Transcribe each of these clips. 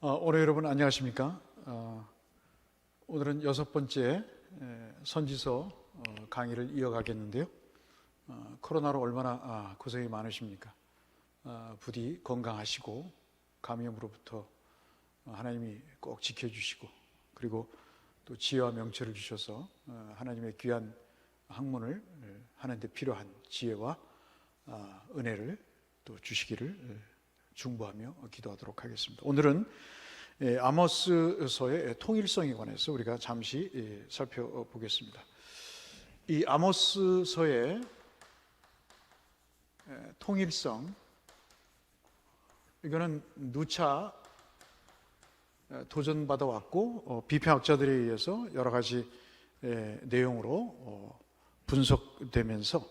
오늘 여러분 안녕하십니까? 오늘은 6번째 선지서 강의를 이어가겠는데요. 코로나로 얼마나 고생이 많으십니까? 부디 건강하시고 감염으로부터 하나님이 꼭 지켜주시고, 그리고 또 지혜와 명철을 주셔서 하나님의 귀한 학문을 하는 데 필요한 지혜와 은혜를 또 주시기를 중보하며 기도하도록 하겠습니다. 오늘은 아모스서의 통일성에 관해서 우리가 잠시 살펴보겠습니다. 이 아모스서의 통일성, 이거는 누차 도전받아 왔고 비평학자들에 의해서 여러 가지 내용으로 분석되면서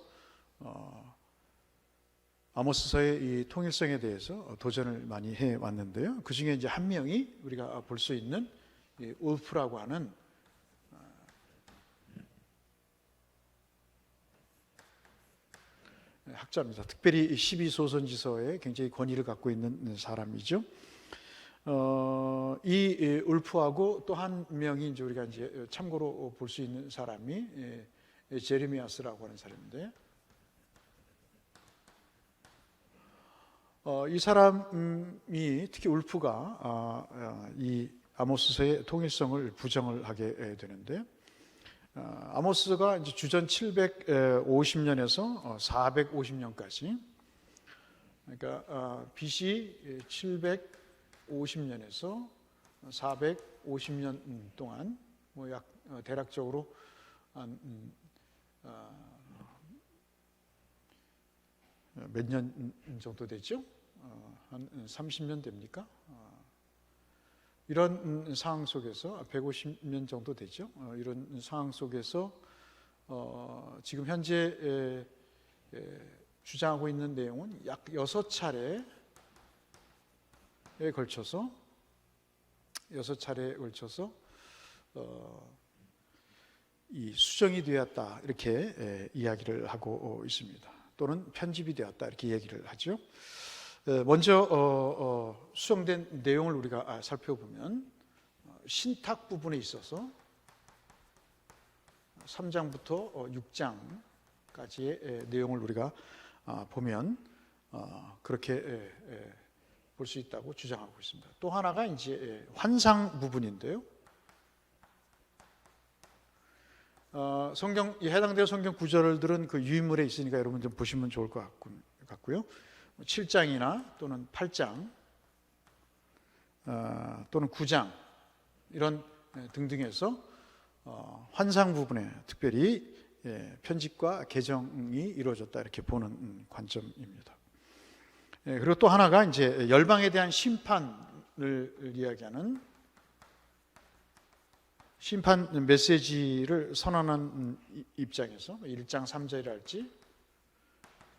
아모스서의 이 통일성에 대해서 도전을 많이 해왔는데요. 그 중에 이제 한 명이 우리가 볼 수 있는 울프라고 하는 학자입니다. 특별히 12소선지서에 굉장히 권위를 갖고 있는 사람이죠. 이 울프하고 또 한 명이 이제 우리가 이제 참고로 볼 수 있는 사람이 제레미야스라고 하는 사람인데, 이 사람이 특히 울프가 이 아모스서의 통일성을 부정을 하게 되는데, 아모스가 이제 주전 750년에서 450년까지, 그러니까 BC 750년에서 450년 동안 뭐 약 대략적으로 한 몇 년 정도 되죠? 한 30년 됩니까? 이런 상황 속에서 150년 정도 되죠? 이런 상황 속에서 지금 현재 주장하고 있는 내용은 약 6차례에 걸쳐서 이 수정이 되었다, 이렇게 이야기를 하고 있습니다. 또는 편집이 되었다, 이렇게 얘기를 하죠. 먼저 수정된 내용을 우리가 살펴보면 신탁 부분에 있어서 3장부터 6장까지의 내용을 우리가 보면 그렇게 볼 수 있다고 주장하고 있습니다. 또 하나가 이제 환상 부분인데요. 해당되는 성경 구절들은 그 유인물에 있으니까 여러분 좀 보시면 좋을 것 같고요. 7장이나 또는 8장 또는 9장 이런 등등에서 환상 부분에 특별히 편집과 개정이 이루어졌다, 이렇게 보는 관점입니다. 그리고 또 하나가 이제 열방에 대한 심판을 이야기하는 심판 메시지를 선언한 입장에서 1장 3절이랄지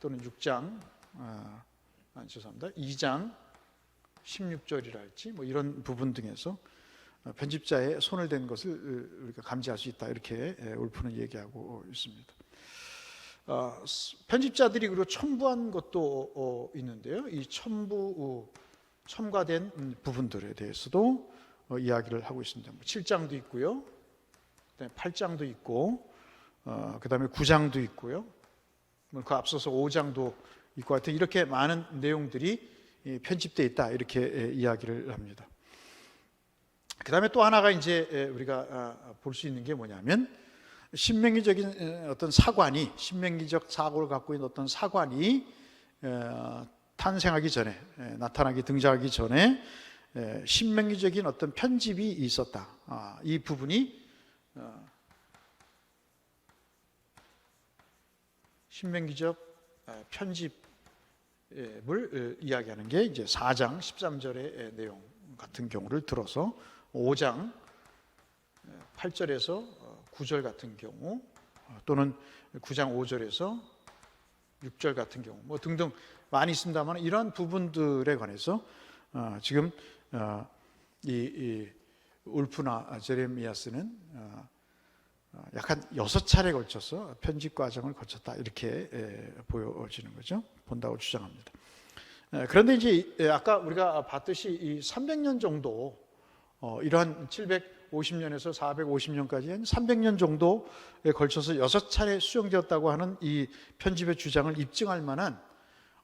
또는 6장 2장 16절이랄지 뭐 이런 부분 등에서 편집자의 손을 댄 것을 우리가 감지할 수 있다, 이렇게 울프는 얘기하고 있습니다. 편집자들이 그리고 첨부한 것도 있는데요. 이 첨가된 부분들에 대해서도 이야기를 하고 있습니다. 7장도 있고요, 그다음에 8장도 있고, 그다음에 9장도 있고요, 그 앞서서 5장도 있고, 하여튼 이렇게 많은 내용들이 편집되어 있다, 이렇게 이야기를 합니다. 그다음에 또 하나가 이제 우리가 볼 수 있는 게 뭐냐면, 신명기적인 어떤 사관이, 신명기적 사고를 갖고 있는 어떤 사관이 탄생하기 전에, 나타나기, 등장하기 전에 신명기적인 어떤 편집이 있었다. 이 부분이 신명기적 편집을 이야기하는 게 이제 4장 13절의 내용 같은 경우를 들어서 5장 8절에서 9절 같은 경우, 또는 9장 5절에서 6절 같은 경우 뭐 등등 많이 있습니다만, 이런 부분들에 관해서 지금 이 울프나 제레미야스는 약 한 6차례에 걸쳐서 편집 과정을 거쳤다, 이렇게 보여지는 거죠. 본다고 주장합니다. 그런데 이제 아까 우리가 봤듯이 이 300년 정도 이러한 750년에서 450년까지 한 300년 정도에 걸쳐서 6차례 수정되었다고 하는 이 편집의 주장을 입증할 만한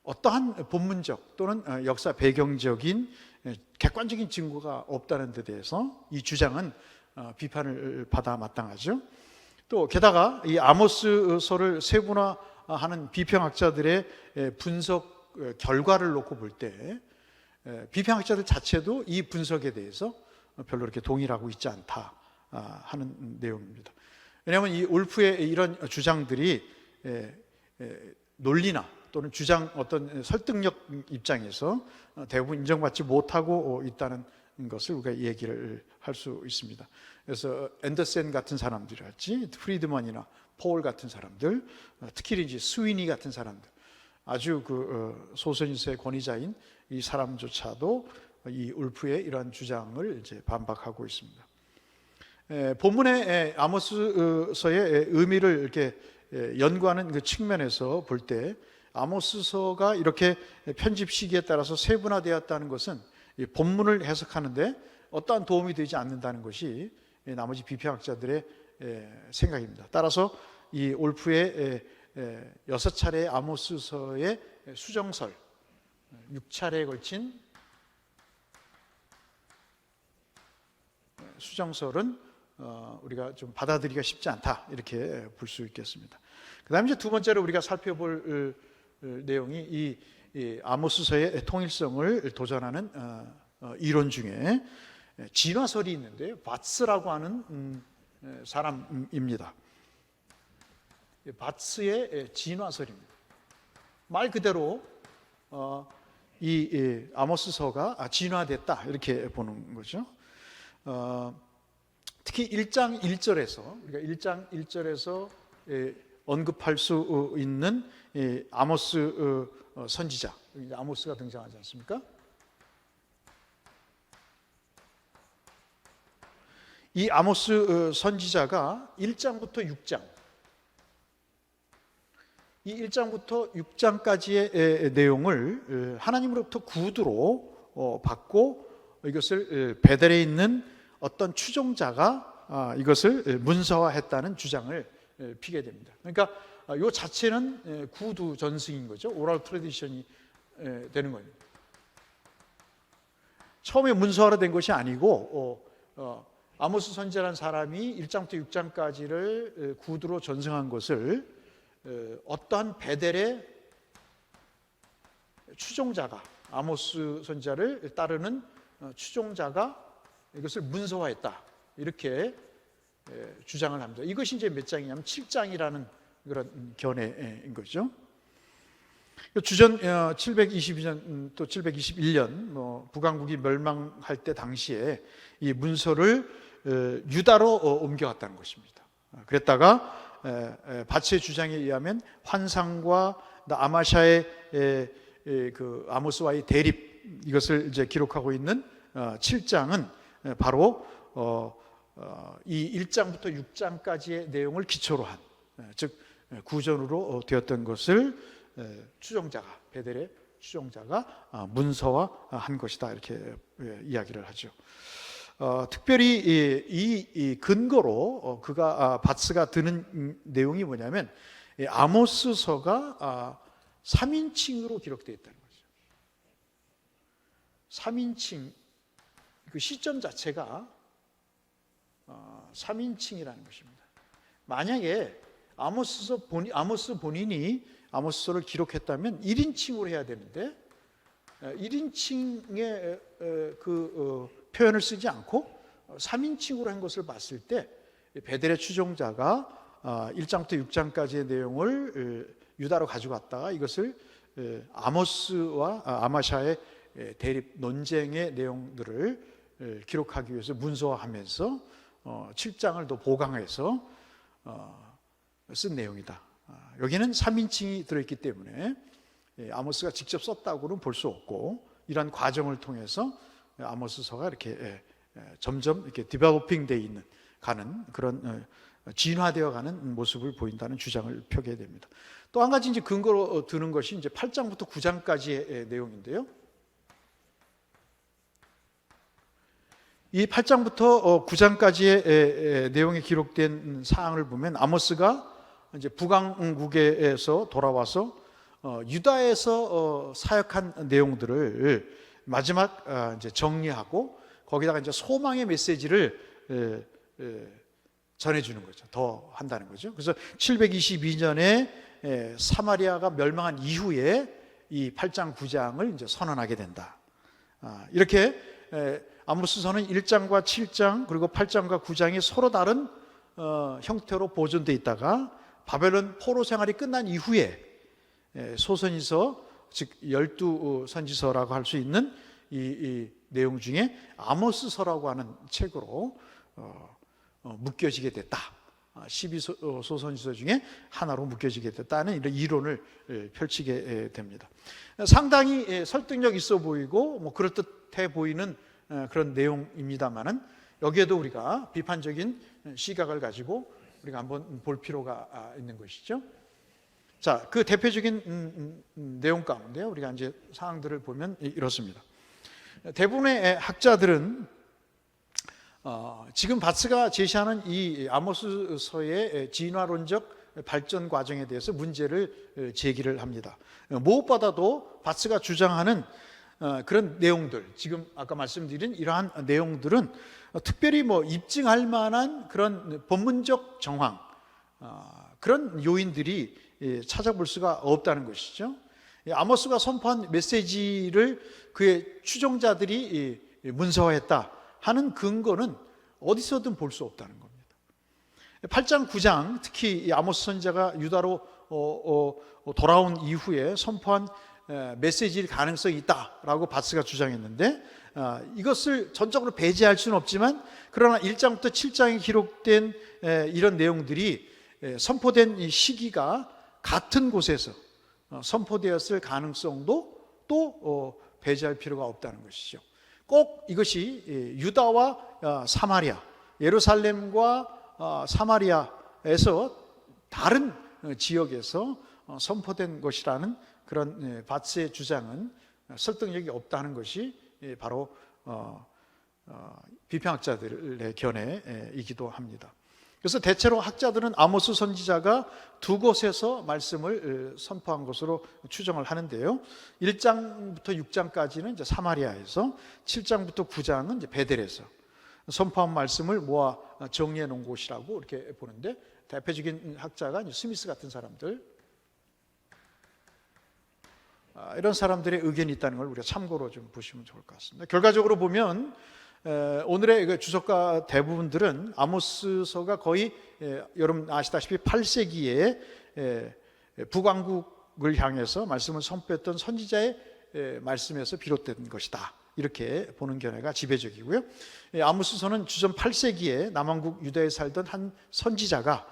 어떠한 본문적 또는 역사 배경적인 객관적인 증거가 없다는 데 대해서 이 주장은 비판을 받아 마땅하죠. 또 게다가 이 아모스서를 세분화하는 비평학자들의 분석 결과를 놓고 볼 때 비평학자들 자체도 이 분석에 대해서 별로 이렇게 동일하고 있지 않다 하는 내용입니다. 왜냐하면 이 울프의 이런 주장들이 논리나 또는 주장 어떤 설득력 입장에서 대부분 인정받지 못하고 있다는 것을 우리가 얘기를 할 수 있습니다. 그래서 앤더센 같은 사람들이랄지 프리드먼이나 폴 같은 사람들, 특히 이제 스위니 같은 사람들, 아주 그 소선인서의 권위자인 이 사람조차도 이 울프의 이러한 주장을 이제 반박하고 있습니다. 본문의 아모스서의 의미를 이렇게 연구하는 그 측면에서 볼 때 아모스서가 이렇게 편집 시기에 따라서 세분화되었다는 것은 본문을 해석하는데 어떠한 도움이 되지 않는다는 것이 나머지 비평학자들의 생각입니다. 따라서 이 울프의 6차례의 아모스서의 수정설, 6차례에 걸친 수정설은 우리가 좀 받아들이기가 쉽지 않다 이렇게 볼 수 있겠습니다. 그 다음에 이제 두 번째로 우리가 살펴볼 내용이 이 아모스서의 통일성을 도전하는 이론 중에 진화설이 있는데요. 바츠라고 하는 사람입니다. 바츠의 진화설입니다. 말 그대로 이 아모스서가 진화됐다 이렇게 보는 거죠. 특히 1장 1절에서 우리가 1장 1절에서 언급할 수 있는 아모스 선지자, 아모스가 등장하지 않습니까? 이 아모스 선지자가 1장부터 6장, 이 1장부터 6장까지의 내용을 하나님으로부터 구두로 받고 이것을 베델에 있는 어떤 추종자가 이것을 문서화했다는 주장을 피게 됩니다. 그러니까 이 자체는 구두 전승인 거죠. 오랄 트래디션이 되는 거예요. 처음에 문서화로 된 것이 아니고 아모스 선지자라는 사람이 1장부터 6장까지를 구두로 전승한 것을 어떠한 베델의 추종자가, 아모스 선지자를 따르는 추종자가 이것을 문서화했다 이렇게 주장을 합니다. 이것이 이제 몇 장이냐면 7장이라는 그런 견해인 거죠. 주전 722년 또 721년 북왕국이 멸망할 때 당시에 이 문서를 유다로 옮겨갔다는 것입니다. 그랬다가 바츠의 주장에 의하면 환상과 아마샤의 그 아모스와의 대립 이것을 이제 기록하고 있는 7장은 바로 이 1장부터 6장까지의 내용을 기초로 한, 즉 구전으로 되었던 것을 추종자가, 베델의 추종자가 문서화한 것이다 이렇게 이야기를 하죠. 특별히 이 근거로 그가 바츠가 드는 내용이 뭐냐면 아모스서가 3인칭으로 기록되어 있다는 거죠. 3인칭, 그 시점 자체가 3인칭이라는 것입니다. 만약에 아모스 본인이 아모스서를 기록했다면 1인칭으로 해야 되는데 1인칭의 표현을 쓰지 않고 3인칭으로 한 것을 봤을 때 베델의 추종자가 1장부터 6장까지의 내용을 유다로 가져갔다가 이것을 아모스와 아마샤의 대립 논쟁의 내용들을 기록하기 위해서 문서화하면서 7장을 더 보강해서 쓴 내용이다. 여기는 3인칭이 들어있기 때문에 아모스가 직접 썼다고는 볼 수 없고 이러한 과정을 통해서 아모스서가 이렇게 점점 이렇게 디벨로핑 돼 있는 가는 그런 진화되어가는 모습을 보인다는 주장을 펴게 됩니다. 또 한 가지 이제 근거로 드는 것이 이제 8장부터 9장까지의 내용인데요. 이 8장부터 9장까지의 내용에 기록된 사항을 보면 아모스가 이제 북왕국에서 돌아와서 유다에서 사역한 내용들을 마지막 이제 정리하고 거기다가 이제 소망의 메시지를 전해주는 거죠. 더 한다는 거죠. 그래서 722년에 사마리아가 멸망한 이후에 이 8장 9장을 이제 선언하게 된다. 이렇게 아모스서는 1장과 7장 그리고 8장과 9장이 서로 다른 형태로 보존되어 있다가 바벨론 포로 생활이 끝난 이후에 소선지서 즉 12선지서라고 할 수 있는 이 내용 중에 아모스서라고 하는 책으로 묶여지게 됐다. 12소선지서 중에 하나로 묶여지게 됐다는 이런 이론을 펼치게 됩니다. 상당히 설득력 있어 보이고 뭐 그럴듯해 보이는 그런 내용입니다만은 여기에도 우리가 비판적인 시각을 가지고 우리가 한번 볼 필요가 있는 것이죠. 자, 그 대표적인 내용 가운데 우리가 이제 사항들을 보면 이렇습니다. 대부분의 학자들은 지금 바스가 제시하는 이 아모스서의 진화론적 발전 과정에 대해서 문제를 제기를 합니다. 무엇보다도 바스가 주장하는 그런 내용들, 지금 아까 말씀드린 이러한 내용들은 특별히 뭐 입증할 만한 그런 법문적 정황, 그런 요인들이 찾아볼 수가 없다는 것이죠. 아모스가 선포한 메시지를 그의 추종자들이 문서화했다 하는 근거는 어디서든 볼 수 없다는 겁니다. 8장, 9장 특히 아모스 선지자가 유다로 돌아온 이후에 선포한 메시지일 가능성이 있다라고 바스가 주장했는데 이것을 전적으로 배제할 수는 없지만 그러나 1장부터 7장에 기록된 이런 내용들이 선포된 시기가 같은 곳에서 선포되었을 가능성도 또 배제할 필요가 없다는 것이죠. 꼭 이것이 유다와 사마리아, 예루살렘과 사마리아에서 다른 지역에서 선포된 것이라는 그런 바스의 주장은 설득력이 없다는 것이 바로 비평학자들의 견해이기도 합니다. 그래서 대체로 학자들은 아모스 선지자가 두 곳에서 말씀을 선포한 것으로 추정을 하는데요. 1장부터 6장까지는 이제 사마리아에서, 7장부터 9장은 이제 베델에서 선포한 말씀을 모아 정리해 놓은 곳이라고 이렇게 보는데, 대표적인 학자가 이제 스미스 같은 사람들, 이런 사람들의 의견이 있다는 걸 우리가 참고로 좀 보시면 좋을 것 같습니다. 결과적으로 보면 오늘의 주석가 대부분들은 아모스서가 거의 여러분 아시다시피 8세기에 북왕국을 향해서 말씀을 선포했던 선지자의 말씀에서 비롯된 것이다, 이렇게 보는 견해가 지배적이고요. 아모스서는 주전 8세기에 남왕국 유다에 살던 한 선지자가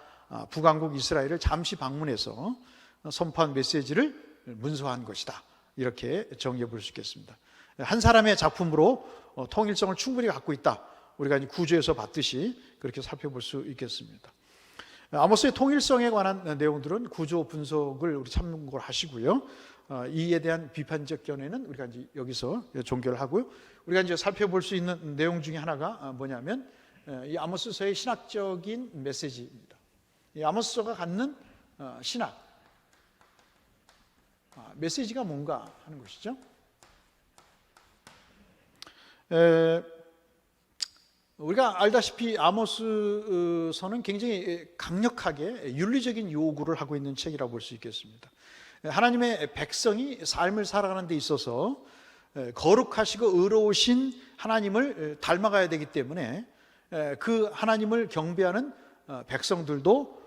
북왕국 이스라엘을 잠시 방문해서 선포한 메시지를 문서한 것이다, 이렇게 정리해 볼 수 있겠습니다. 한 사람의 작품으로 통일성을 충분히 갖고 있다, 우리가 구조에서 봤듯이 그렇게 살펴볼 수 있겠습니다. 아모스의 통일성에 관한 내용들은 구조 분석을 우리 참고를 하시고요. 이에 대한 비판적 견해는 우리가 이제 여기서 종결을 하고요. 우리가 이제 살펴볼 수 있는 내용 중에 하나가 뭐냐면 이 아모스서의 신학적인 메시지입니다. 이 아모스서가 갖는 신학 메시지가 뭔가 하는 것이죠. 우리가 알다시피 아모스서는 굉장히 강력하게 윤리적인 요구를 하고 있는 책이라고 볼 수 있겠습니다. 하나님의 백성이 삶을 살아가는 데 있어서 거룩하시고 의로우신 하나님을 닮아가야 되기 때문에 그 하나님을 경배하는 백성들도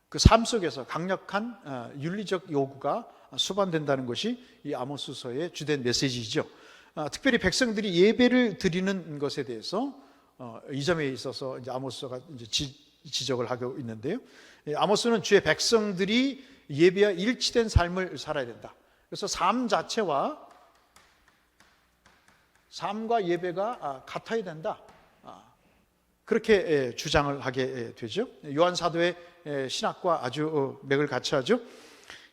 그 삶 속에서 강력한 윤리적 요구가 수반된다는 것이 이 아모스서의 주된 메시지이죠. 특별히 백성들이 예배를 드리는 것에 대해서 이 점에 있어서 이제 아모스가 이제 지적을 하고 있는데요. 아모스는 주의 백성들이 예배와 일치된 삶을 살아야 된다. 그래서 삶과 예배가 같아야 된다, 그렇게 주장을 하게 되죠. 요한 사도의 신학과 아주 맥을 같이 하죠.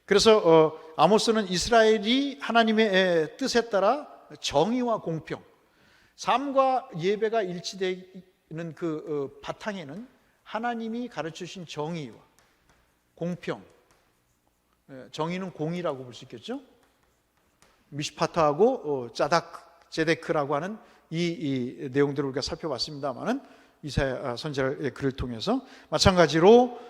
그래서 아모스는 이스라엘이 하나님의 뜻에 따라 정의와 공평, 삶과 예배가 일치되는 그 바탕에는 하나님이 가르치신 정의와 공평, 정의는 공의라고 볼 수 있겠죠. 미시파트하고 제데크라고 하는 이 내용들을 우리가 살펴봤습니다만은 이사야 선지자의 글을 통해서 마찬가지로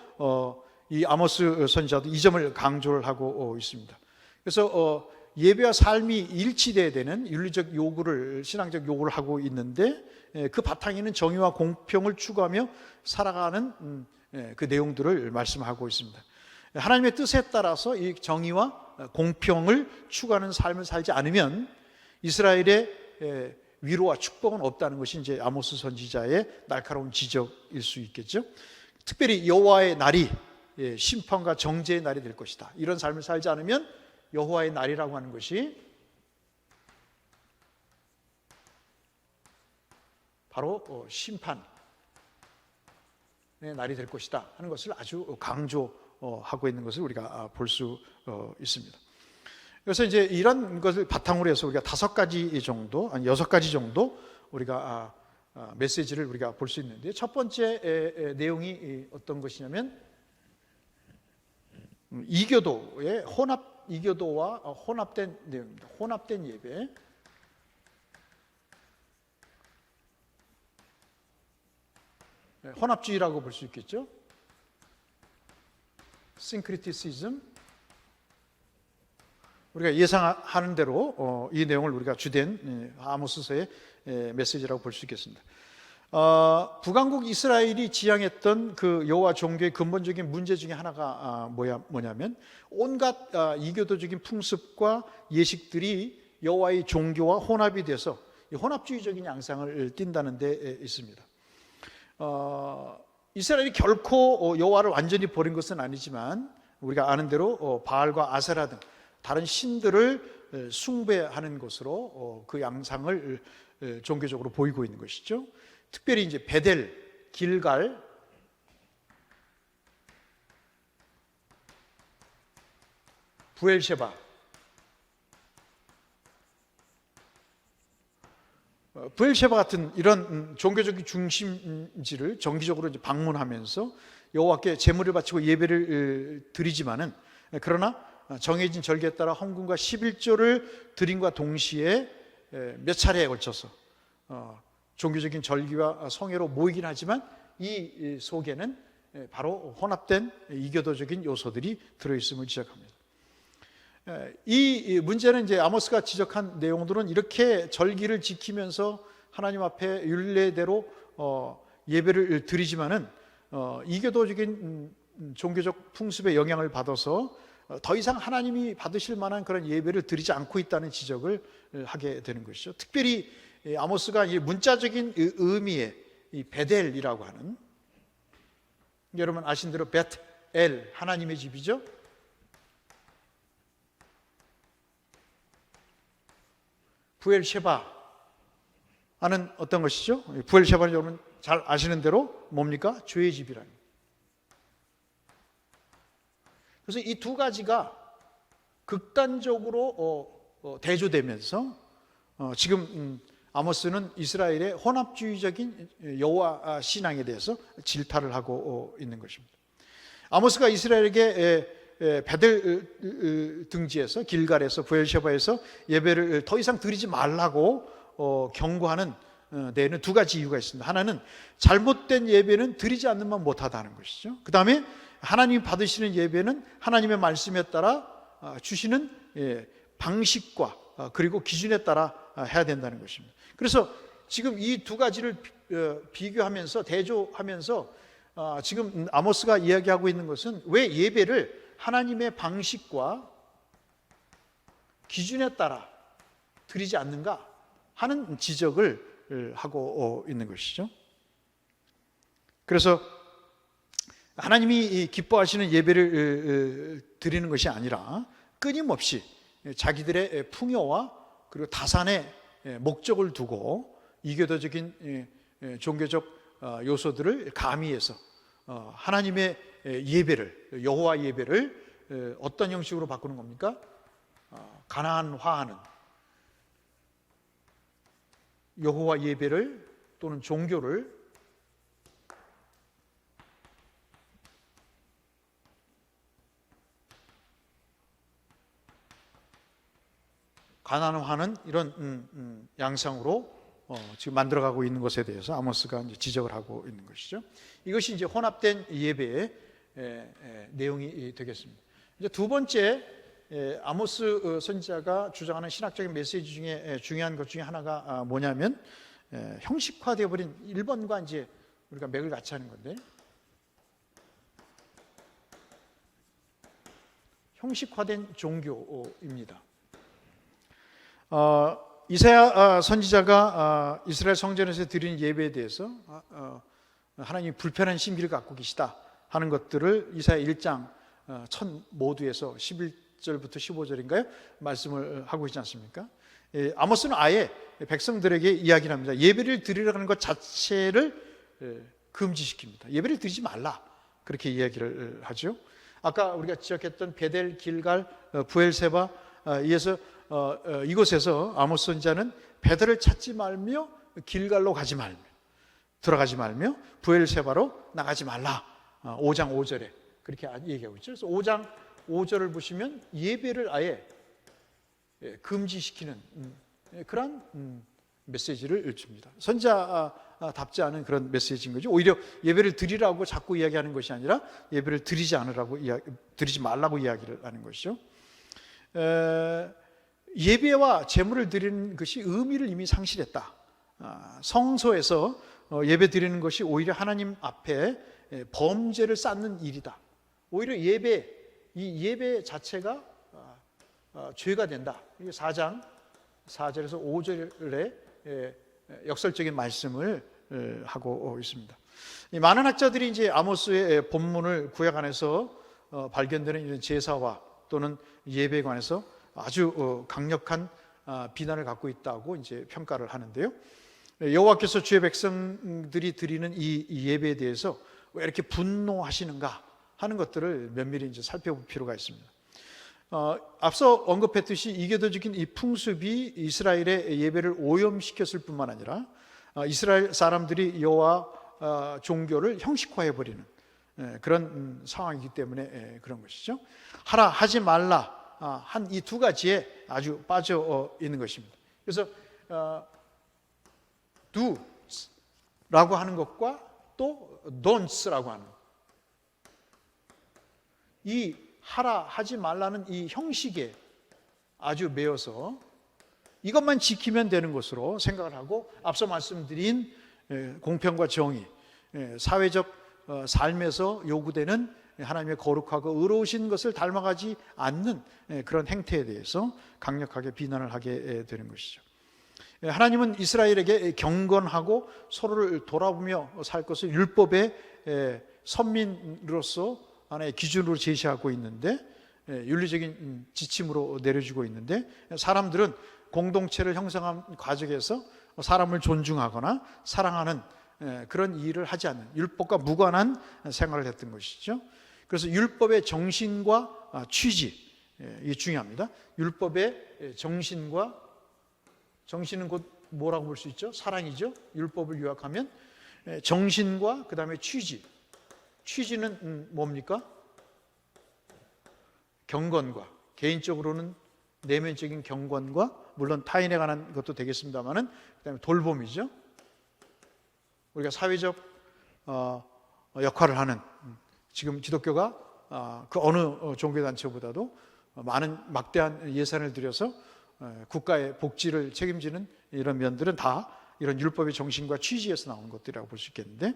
이 아모스 선지자도 이 점을 강조를 하고 있습니다. 그래서 예배와 삶이 일치돼야 되는 윤리적 요구를, 신앙적 요구를 하고 있는데 그 바탕에는 정의와 공평을 추구하며 살아가는 그 내용들을 말씀하고 있습니다. 하나님의 뜻에 따라서 이 정의와 공평을 추구하는 삶을 살지 않으면 이스라엘의 위로와 축복은 없다는 것이 이제 아모스 선지자의 날카로운 지적일 수 있겠죠. 특별히 여호와의 날이 심판과 정죄의 날이 될 것이다. 이런 삶을 살지 않으면 여호와의 날이라고 하는 것이 바로 심판의 날이 될 것이다 하는 것을 아주 강조하고 있는 것을 우리가 볼 수 있습니다. 그래서 이제 이런 것을 바탕으로 해서 우리가 5가지 정도, 아니 6가지 정도 우리가 메시지를 우리가 볼 수 있는데, 첫 번째 내용이 어떤 것이냐면 이교도의 이교도와 혼합된 내용입니다. 혼합된 예배. 혼합주의라고 볼 수 있겠죠. Syncretism. 우리가 예상하는 대로 이 내용을 우리가 주된 아모스서의 메시지라고 볼 수 있겠습니다. 북왕국 이스라엘이 지향했던 그 여호와 종교의 근본적인 문제 중에 하나가 뭐냐면 온갖 이교도적인 풍습과 예식들이 여호와의 종교와 혼합이 돼서 혼합주의적인 양상을 띈다는 데 있습니다. 이스라엘이 결코 여호와를 완전히 버린 것은 아니지만 우리가 아는 대로 바알과 아세라 등 다른 신들을 숭배하는 것으로 그 양상을 종교적으로 보이고 있는 것이죠. 특별히 이제 베델, 길갈, 부엘셰바, 부엘셰바 같은 이런 종교적인 중심지를 정기적으로 이제 방문하면서 여호와께 제물을 바치고 예배를 드리지만은, 그러나 정해진 절기에 따라 헌금과 11조를 드림과 동시에 몇 차례에 걸쳐서 종교적인 절기와 성회로 모이긴 하지만 이 속에는 바로 혼합된 이교도적인 요소들이 들어있음을 지적합니다. 이 문제는 이제 아모스가 지적한 내용들은 이렇게 절기를 지키면서 하나님 앞에 율례대로 예배를 드리지만은 이교도적인 종교적 풍습의 영향을 받아서 더 이상 하나님이 받으실 만한 그런 예배를 드리지 않고 있다는 지적을 하게 되는 것이죠. 특별히 아모스가 이 문자적인 의미의 이 베델이라고 하는, 여러분 아신 대로 벳엘, 하나님의 집이죠. 부엘셰바는 어떤 것이죠? 부엘셰바는 여러분 잘 아시는 대로 뭡니까? 죄의 집이라는. 그래서 이 두 가지가 극단적으로 대조되면서 지금 아모스는 이스라엘의 혼합주의적인 여호와 신앙에 대해서 질타를 하고 있는 것입니다. 아모스가 이스라엘에게 베델 등지에서, 길갈에서, 부엘셰바에서 예배를 더 이상 드리지 말라고 경고하는 데에는 두 가지 이유가 있습니다. 하나는 잘못된 예배는 드리지 않는만 못하다는 것이죠. 그 다음에 하나님이 받으시는 예배는 하나님의 말씀에 따라 주시는 방식과 그리고 기준에 따라 해야 된다는 것입니다. 그래서 지금 이 두 가지를 비교하면서 대조하면서 지금 아모스가 이야기하고 있는 것은 왜 예배를 하나님의 방식과 기준에 따라 드리지 않는가 하는 지적을 하고 있는 것이죠. 그래서 하나님이 기뻐하시는 예배를 드리는 것이 아니라 끊임없이 자기들의 풍요와 그리고 다산의 목적을 두고 이교도적인 종교적 요소들을 가미해서 하나님의 예배를, 여호와 예배를 어떤 형식으로 바꾸는 겁니까? 가나안화하는, 여호와 예배를 또는 종교를 가나안화하는 이런 양상으로 지금 만들어가고 있는 것에 대해서 아모스가 이제 지적을 하고 있는 것이죠. 이것이 이제 혼합된 예배의 내용이 되겠습니다. 이제 두 번째, 아모스 선지자가 주장하는 신학적인 메시지 중에 중요한 것 중에 하나가 뭐냐면 형식화되어 버린 1번과 이제 우리가 맥을 같이 하는 건데, 형식화된 종교입니다. 이사야 선지자가 이스라엘 성전에서 드리는 예배에 대해서 하나님이 불편한 심기를 갖고 계시다 하는 것들을 이사야 1장 첫 모두에서 11절부터 15절인가요? 말씀을 하고 있지 않습니까? 아모스는 아예 백성들에게 이야기를 합니다. 예배를 드리라는 것 자체를 금지시킵니다. 예배를 드리지 말라, 그렇게 이야기를 하죠. 아까 우리가 지적했던 베델, 길갈, 부엘세바, 이에서 이곳에서 아모스 선지자는 베델을 찾지 말며 길갈로 가지 말며 들어가지 말며 부엘세바로 나가지 말라, 5장 5절에 그렇게 얘기하고 있죠. 그래서 5장 5절을 보시면 예배를 아예 금지시키는 그런 메시지를 줍니다. 선지자답지 않은 그런 메시지인 거죠. 오히려 예배를 드리라고 자꾸 이야기하는 것이 아니라 예배를 드리지 말라고 이야기를 하는 것이죠. 예배와 제물을 드리는 것이 의미를 이미 상실했다. 성소에서 예배 드리는 것이 오히려 하나님 앞에 범죄를 쌓는 일이다. 오히려 이 예배 자체가 죄가 된다. 4장 4절에서 5절에 역설적인 말씀을 하고 있습니다. 많은 학자들이 이제 아모스의 본문을 구약 안에서 발견되는 이런 제사와 또는 예배에 관해서 아주 강력한 비난을 갖고 있다고 이제 평가를 하는데요. 여호와께서 주의 백성들이 드리는 이 예배에 대해서 왜 이렇게 분노하시는가 하는 것들을 면밀히 이제 살펴볼 필요가 있습니다. 앞서 언급했듯이 이교도적인 이 풍습이 이스라엘의 예배를 오염시켰을 뿐만 아니라 이스라엘 사람들이 여호와 종교를 형식화해 버리는 그런 상황이기 때문에 그런 것이죠. 하라 하지 말라 한 이 두 가지에 아주 빠져 있는 것입니다. 그래서 do라고 하는 것과 또 don'ts라고 하는 이 하라 하지 말라는 이 형식에 아주 매여서 이것만 지키면 되는 것으로 생각을 하고, 앞서 말씀드린 공평과 정의, 사회적 삶에서 요구되는 하나님의 거룩하고 의로우신 것을 닮아가지 않는 그런 행태에 대해서 강력하게 비난을 하게 되는 것이죠. 하나님은 이스라엘에게 경건하고 서로를 돌아보며 살 것을 율법의 선민으로서 하나의 기준으로 제시하고 있는데, 윤리적인 지침으로 내려주고 있는데, 사람들은 공동체를 형성한 과정에서 사람을 존중하거나 사랑하는 그런 일을 하지 않는 율법과 무관한 생활을 했던 것이죠. 그래서 율법의 정신과 취지, 이게 중요합니다. 율법의 정신은 곧 뭐라고 볼 수 있죠? 사랑이죠. 율법을 요약하면 정신과 그 다음에 취지는 뭡니까? 경건과, 개인적으로는 내면적인 경건과, 물론 타인에 관한 것도 되겠습니다만은 그다음에 돌봄이죠. 우리가 사회적 역할을 하는, 지금 기독교가 그 어느 종교단체보다도 많은 막대한 예산을 들여서 국가의 복지를 책임지는 이런 면들은 다 이런 율법의 정신과 취지에서 나온 것들이라고 볼 수 있겠는데,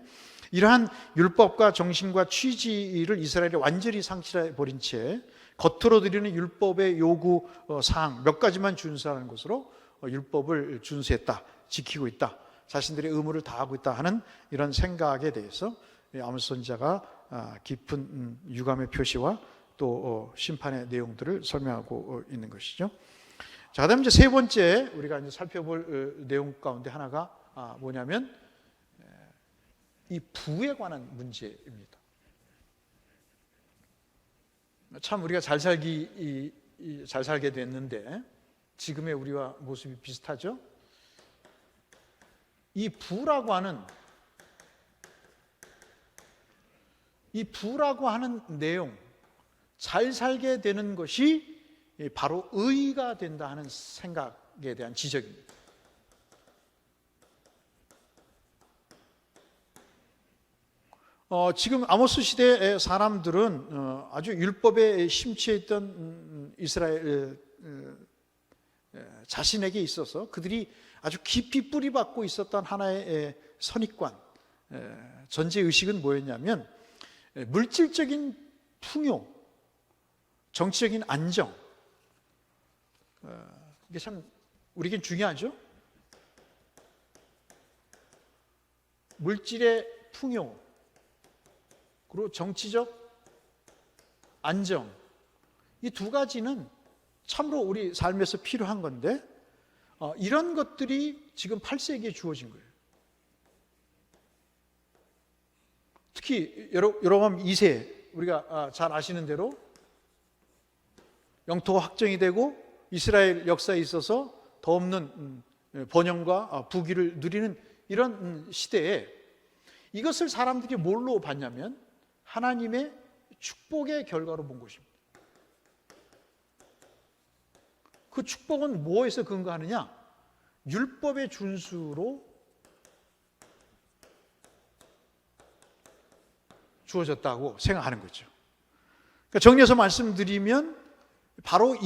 이러한 율법과 정신과 취지를 이스라엘이 완전히 상실해 버린 채 겉으로 드리는 율법의 요구 사항 몇 가지만 준수하는 것으로 율법을 준수했다, 지키고 있다, 자신들의 의무를 다하고 있다 하는 이런 생각에 대해서 아모스 선지자가 깊은 유감의 표시와 또 심판의 내용들을 설명하고 있는 것이죠. 자, 그다음 이제 세 번째 우리가 이제 살펴볼 내용 가운데 하나가 뭐냐면 이 부에 관한 문제입니다. 참 우리가 잘 살게 됐는데 지금의 우리와 모습이 비슷하죠? 이 부라고 하는 내용, 잘 살게 되는 것이 바로 의가 된다 하는 생각에 대한 지적입니다. 지금 아모스 시대의 사람들은 아주 율법에 심취해 있던 이스라엘 자신에게 있어서 그들이 아주 깊이 뿌리박고 있었던 하나의 선입관, 전제의식은 뭐였냐면 물질적인 풍요, 정치적인 안정, 이게 참 우리에겐 중요하죠. 물질의 풍요, 그리고 정치적 안정, 이 두 가지는 참으로 우리 삶에서 필요한 건데 이런 것들이 지금 8세기에 주어진 거예요. 특히 여로보암 2세, 우리가 잘 아시는 대로 영토가 확정이 되고 이스라엘 역사에 있어서 더 없는 번영과 부귀를 누리는 이런 시대에 이것을 사람들이 뭘로 봤냐면 하나님의 축복의 결과로 본 것입니다. 그 축복은 뭐에서 근거하느냐? 율법의 준수로 주어졌다고 생각하는 거죠. 그러니까 정리해서 말씀드리면 바로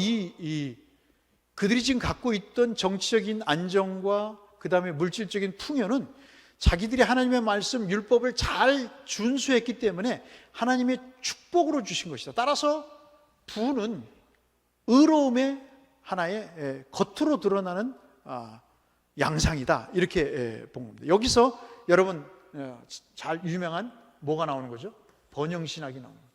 그들이 지금 갖고 있던 정치적인 안정과 그 다음에 물질적인 풍요는 자기들이 하나님의 말씀, 율법을 잘 준수했기 때문에 하나님의 축복으로 주신 것이다. 따라서 부는 의로움의 하나의 겉으로 드러나는 양상이다. 이렇게 본 겁니다. 여기서 여러분 잘 유명한 뭐가 나오는 거죠? 번영신학이 나오는 거예요.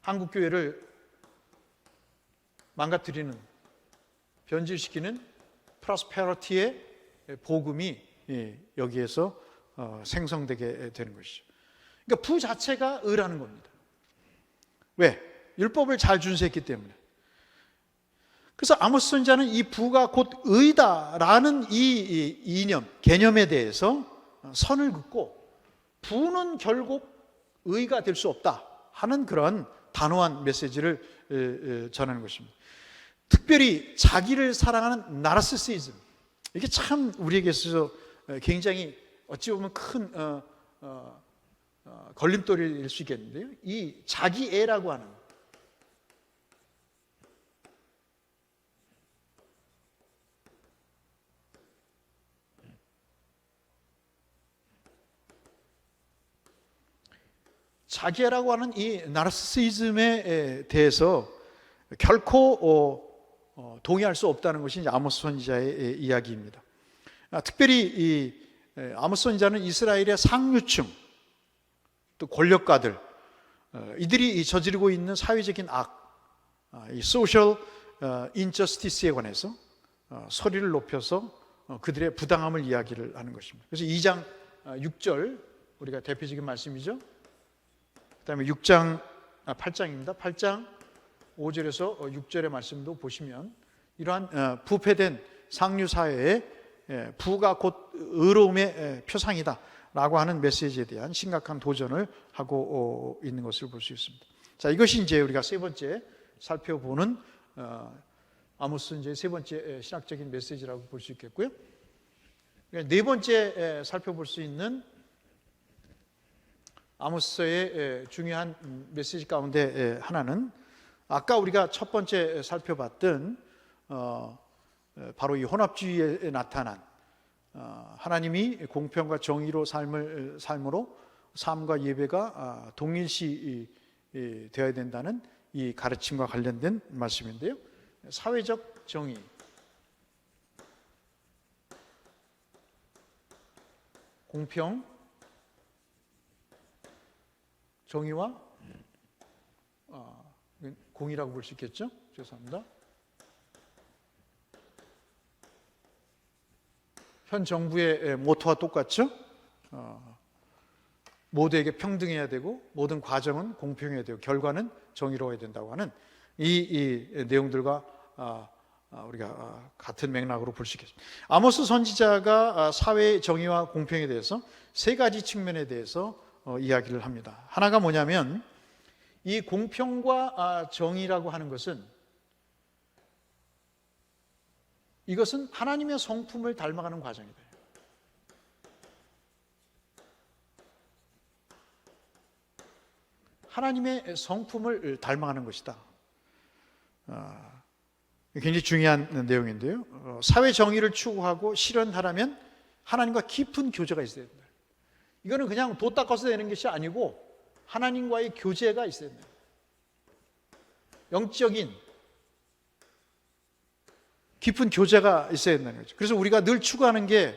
한국교회를 망가뜨리는, 변질시키는 프로스페러티의 복음이 여기에서 생성되게 되는 것이죠. 그러니까 부 자체가 의라는 겁니다. 왜? 율법을 잘 준수했기 때문에. 그래서 아모스 선지자는 이 부가 곧 의다라는 이 이념, 개념에 대해서 선을 긋고 부는 결국 의가 될 수 없다 하는 그런 단호한 메시지를 전하는 것입니다. 특별히 자기를 사랑하는 나르시시즘, 이게 참 우리에게 있어서 굉장히 어찌 보면 큰 걸림돌일 수 있겠는데요. 이 자기애라고 하는, 자기애라고 하는 이 나르시시즘에 대해서 결코 동의할 수 없다는 것이 이제 아모스 선지자의 이야기입니다. 특별히 이 아모스 선지자는 이스라엘의 상류층, 또 권력가들, 이들이 저지르고 있는 사회적인 악, 이 소셜 인저스티스에 관해서 소리를 높여서 그들의 부당함을 이야기를 하는 것입니다. 그래서 2장 6절, 우리가 대표적인 말씀이죠. 그 다음에 8장입니다. 8장 5절에서 6절의 말씀도 보시면 이러한 부패된 상류사회에 부가 곧 의로움의 표상이다 라고 하는 메시지에 대한 심각한 도전을 하고 있는 것을 볼 수 있습니다. 자, 이것이 이제 우리가 세 번째 살펴보는 아모스 선지자의 세 번째 신학적인 메시지라고 볼 수 있겠고요. 네 번째 살펴볼 수 있는 아모스의 중요한 메시지 가운데 하나는 아까 우리가 첫 번째 살펴봤던 바로 이 혼합주의에 나타난 하나님이 공평과 정의로 삶으로 삶과 예배가 동일시 되어야 된다는 이 가르침과 관련된 말씀인데요. 사회적 정의, 공평, 정의와 공의라고 볼 수 있겠죠? 죄송합니다. 현 정부의 모토와 똑같죠. 모두에게 평등해야 되고 모든 과정은 공평해야 되고 결과는 정의로워야 된다고 하는 이 내용들과 우리가 같은 맥락으로 볼 수 있겠습니다. 아모스 선지자가 사회의 정의와 공평에 대해서 세 가지 측면에 대해서 이야기를 합니다. 하나가 뭐냐면 이 공평과 정의라고 하는 것은 이것은 하나님의 성품을 닮아가는 과정이다. 하나님의 성품을 닮아가는 것이다. 굉장히 중요한 내용인데요. 사회 정의를 추구하고 실현하려면 하나님과 깊은 교제가 있어야 된다. 이거는 그냥 도 닦아서 되는 것이 아니고 하나님과의 교제가 있어야 된다. 영적인 깊은 교제가 있어야 된다는 거죠. 그래서 우리가 늘 추구하는 게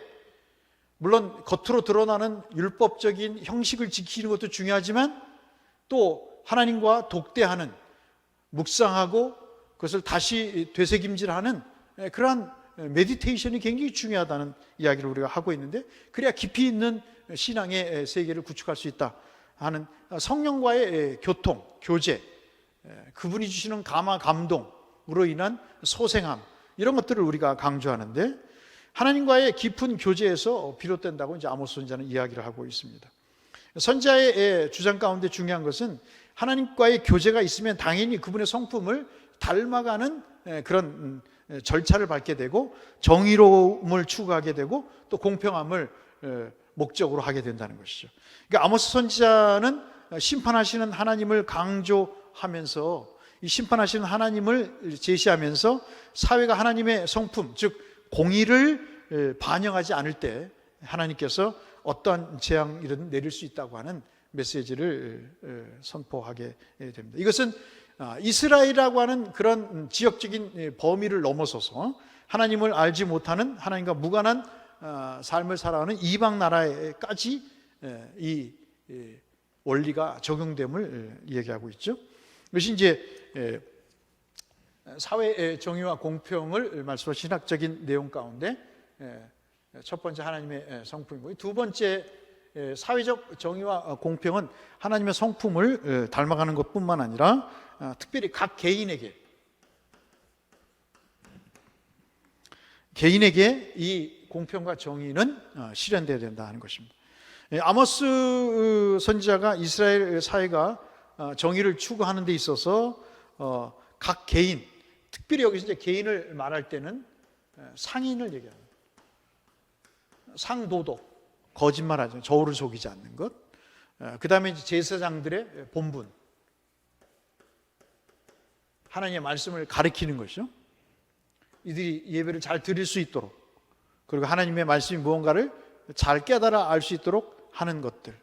물론 겉으로 드러나는 율법적인 형식을 지키는 것도 중요하지만 또 하나님과 독대하는, 묵상하고 그것을 다시 되새김질하는 그러한 메디테이션이 굉장히 중요하다는 이야기를 우리가 하고 있는데, 그래야 깊이 있는 신앙의 세계를 구축할 수 있다 하는 성령과의 교통, 교제, 그분이 주시는 감동으로 인한 소생함, 이런 것들을 우리가 강조하는데, 하나님과의 깊은 교제에서 비롯된다고 이제 아모스 선지자는 이야기를 하고 있습니다. 선지자의 주장 가운데 중요한 것은 하나님과의 교제가 있으면 당연히 그분의 성품을 닮아가는 그런 절차를 밟게 되고 정의로움을 추구하게 되고 또 공평함을 목적으로 하게 된다는 것이죠. 그러니까 아모스 선지자는 심판하시는 하나님을 강조하면서 이 심판하시는 하나님을 제시하면서 사회가 하나님의 성품, 즉 공의를 반영하지 않을 때 하나님께서 어떠한 재앙이든 내릴 수 있다고 하는 메시지를 선포하게 됩니다. 이것은 이스라엘이라고 하는 그런 지역적인 범위를 넘어서서 하나님을 알지 못하는, 하나님과 무관한 삶을 살아가는 이방 나라에까지 이 원리가 적용됨을 얘기하고 있죠. 이것이 이제 사회의 정의와 공평을 말씀하신 신학적인 내용 가운데 첫 번째 하나님의 성품이고, 두 번째 사회적 정의와 공평은 하나님의 성품을 닮아가는 것뿐만 아니라 특별히 각 개인에게 이 공평과 정의는 실현되어야 된다 하는 것입니다. 아모스 선지자가 이스라엘 사회가 정의를 추구하는 데 있어서 각 개인, 특별히 여기서 이제 개인을 말할 때는 상인을 얘기합니다. 상도덕, 거짓말하지, 저울을 속이지 않는 것. 그 다음에 제사장들의 본분, 하나님의 말씀을 가르치는 것이죠. 이들이 예배를 잘 드릴 수 있도록, 그리고 하나님의 말씀이 무언가를 잘 깨달아 알 수 있도록 하는 것들.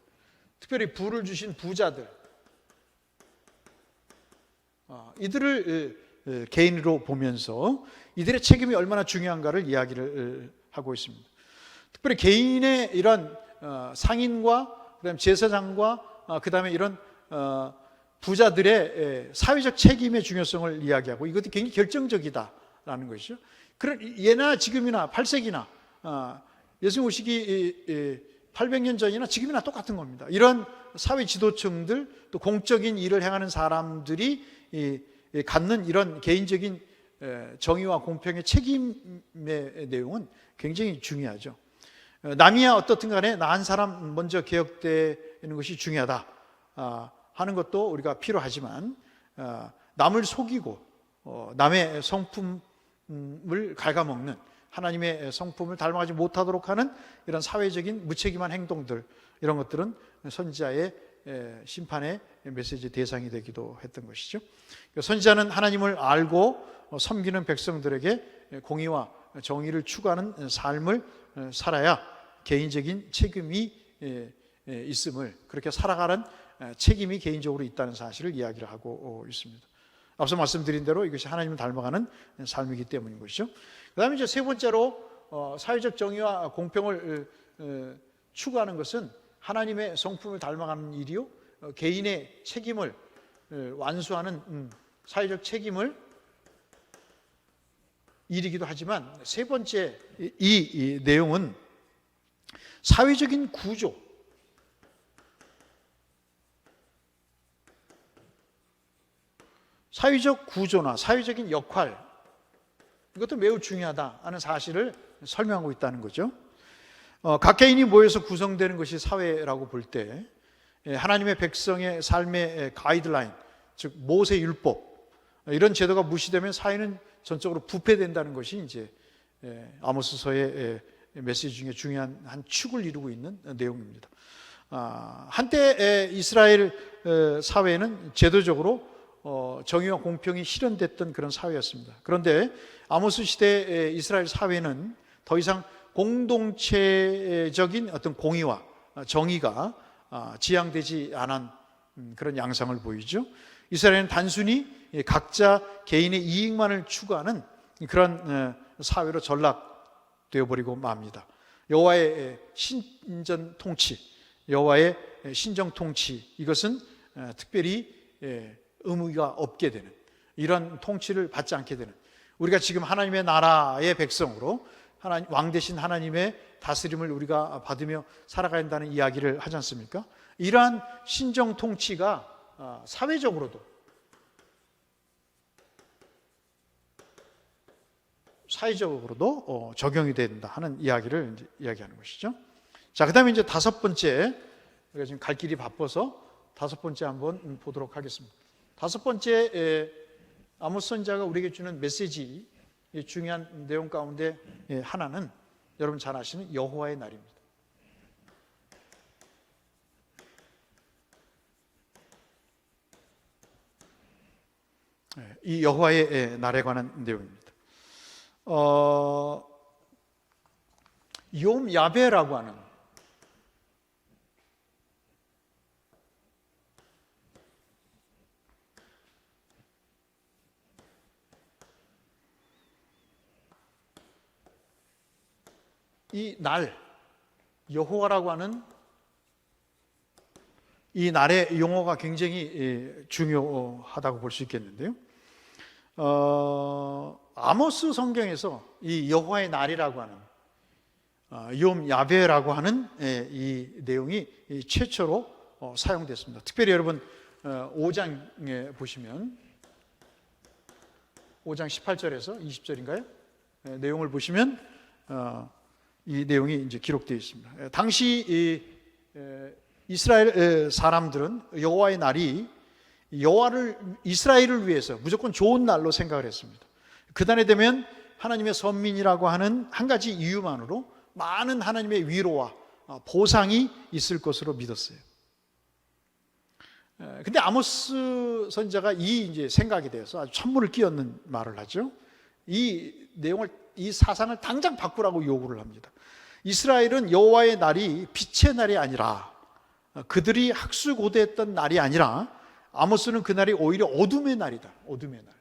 특별히 부를 주신 부자들, 이들을 개인으로 보면서 이들의 책임이 얼마나 중요한가를 이야기를 하고 있습니다. 특별히 개인의 이런 상인과 그다음에 제사장과 그다음에 이런 부자들의 사회적 책임의 중요성을 이야기하고, 이것이 굉장히 결정적이다라는 것이죠. 그런 예나 지금이나 8세기나 예수님 오시기 800년 전이나 지금이나 똑같은 겁니다. 이런 사회 지도층들, 또 공적인 일을 행하는 사람들이 갖는 이런 개인적인 정의와 공평의 책임의 내용은 굉장히 중요하죠. 남이야 어떻든 간에 나 한 사람 먼저 개혁되는 것이 중요하다 하는 것도 우리가 필요하지만, 남을 속이고 남의 성품을 갉아먹는, 하나님의 성품을 닮아가지 못하도록 하는 이런 사회적인 무책임한 행동들, 이런 것들은 선지자의 심판의 메시지 대상이 되기도 했던 것이죠. 선지자는 하나님을 알고 섬기는 백성들에게 공의와 정의를 추구하는 삶을 살아야 개인적인 책임이 있음을, 그렇게 살아가는 책임이 개인적으로 있다는 사실을 이야기를 하고 있습니다. 앞서 말씀드린 대로 이것이 하나님을 닮아가는 삶이기 때문인 것이죠. 그 다음에 이제 세 번째로 사회적 정의와 공평을 추구하는 것은 하나님의 성품을 닮아가는 일이요, 개인의 책임을 완수하는 사회적 책임을 일이기도 하지만 세 번째 이 내용은 사회적인 구조, 사회적 구조나 사회적인 역할, 이것도 매우 중요하다 하는 사실을 설명하고 있다는 거죠. 각 개인이 모여서 구성되는 것이 사회라고 볼 때 하나님의 백성의 삶의 가이드라인, 즉 모세 율법, 이런 제도가 무시되면 사회는 전적으로 부패된다는 것이 이제 아모스서의 메시지 중에 중요한 한 축을 이루고 있는 내용입니다. 한때 이스라엘 사회는 제도적으로 정의와 공평이 실현됐던 그런 사회였습니다. 그런데 아모스 시대 이스라엘 사회는 더 이상 공동체적인 어떤 공의와 정의가 지향되지 않은 그런 양상을 보이죠. 이스라엘은 단순히 각자 개인의 이익만을 추구하는 그런 사회로 전락되어 버리고 맙니다. 여호와의 신전 통치, 여호와의 신정 통치, 이것은 특별히 의무가 없게 되는, 이런 통치를 받지 않게 되는, 우리가 지금 하나님의 나라의 백성으로 왕 대신 하나님의 다스림을 우리가 받으며 살아가야 한다는 이야기를 하지 않습니까? 이러한 신정 통치가 사회적으로도 사회적으로도 적용이 된다 하는 이야기를 이제 이야기하는 것이죠. 자, 그다음에 이제 다섯 번째, 우리가 지금 갈 길이 바빠서 다섯 번째 한번 보도록 하겠습니다. 다섯 번째, 아모스 선지자가 우리에게 주는 메시지 중요한 내용 가운데 하나는 여러분 잘 아시는 여호와의 날입니다. 이 여호와의 날에 관한 내용입니다. 욤 야베라고 하는 이 날, 여호와라고 하는 이 날의 용어가 굉장히 중요하다고 볼 수 있겠는데요. 아모스 성경에서 이 여호와의 날이라고 하는 욤 야베라고 하는 이 내용이 최초로 사용됐습니다. 특별히 여러분 5장에 보시면 5장 18절에서 20절인가요? 내용을 보시면 이 내용이 이제 기록되어 있습니다. 당시 이스라엘 사람들은 여호와의 날이 이스라엘을 위해서 무조건 좋은 날로 생각을 했습니다. 그날에 되면 하나님의 선민이라고 하는 한 가지 이유만으로 많은 하나님의 위로와 보상이 있을 것으로 믿었어요. 근데 아모스 선지자가 이 이제 생각에 대해서 아주 천문을 끼얹는 말을 하죠. 이 내용을, 이 사상을 당장 바꾸라고 요구를 합니다. 이스라엘은 여호와의 날이 빛의 날이 아니라, 그들이 학수고대했던 날이 아니라, 아모스는 그날이 오히려 어둠의 날이다. 어둠의 날.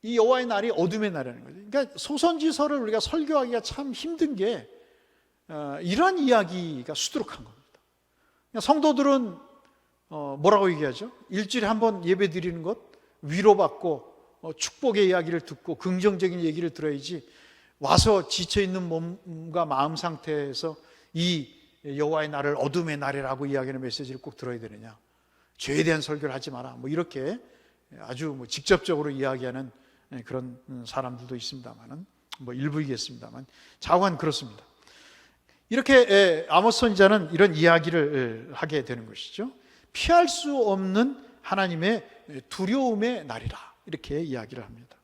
이 여호와의 날이 어둠의 날이라는 거죠. 그러니까 소선지서를 우리가 설교하기가 참 힘든 게 이런 이야기가 수두룩한 겁니다. 성도들은 뭐라고 얘기하죠? 일주일에 한 번 예배 드리는 것, 위로받고 축복의 이야기를 듣고 긍정적인 얘기를 들어야지, 와서 지쳐있는 몸과 마음 상태에서 이 여호와의 날을 어둠의 날이라고 이야기하는 메시지를 꼭 들어야 되느냐, 죄에 대한 설교를 하지 마라, 뭐 이렇게 아주 직접적으로 이야기하는 그런 사람들도 있습니다만은, 뭐 일부이겠습니다만 자관 그렇습니다. 이렇게 아모스 선지자는 이런 이야기를 하게 되는 것이죠. 피할 수 없는 하나님의 두려움의 날이라, 이렇게 이야기를 합니다.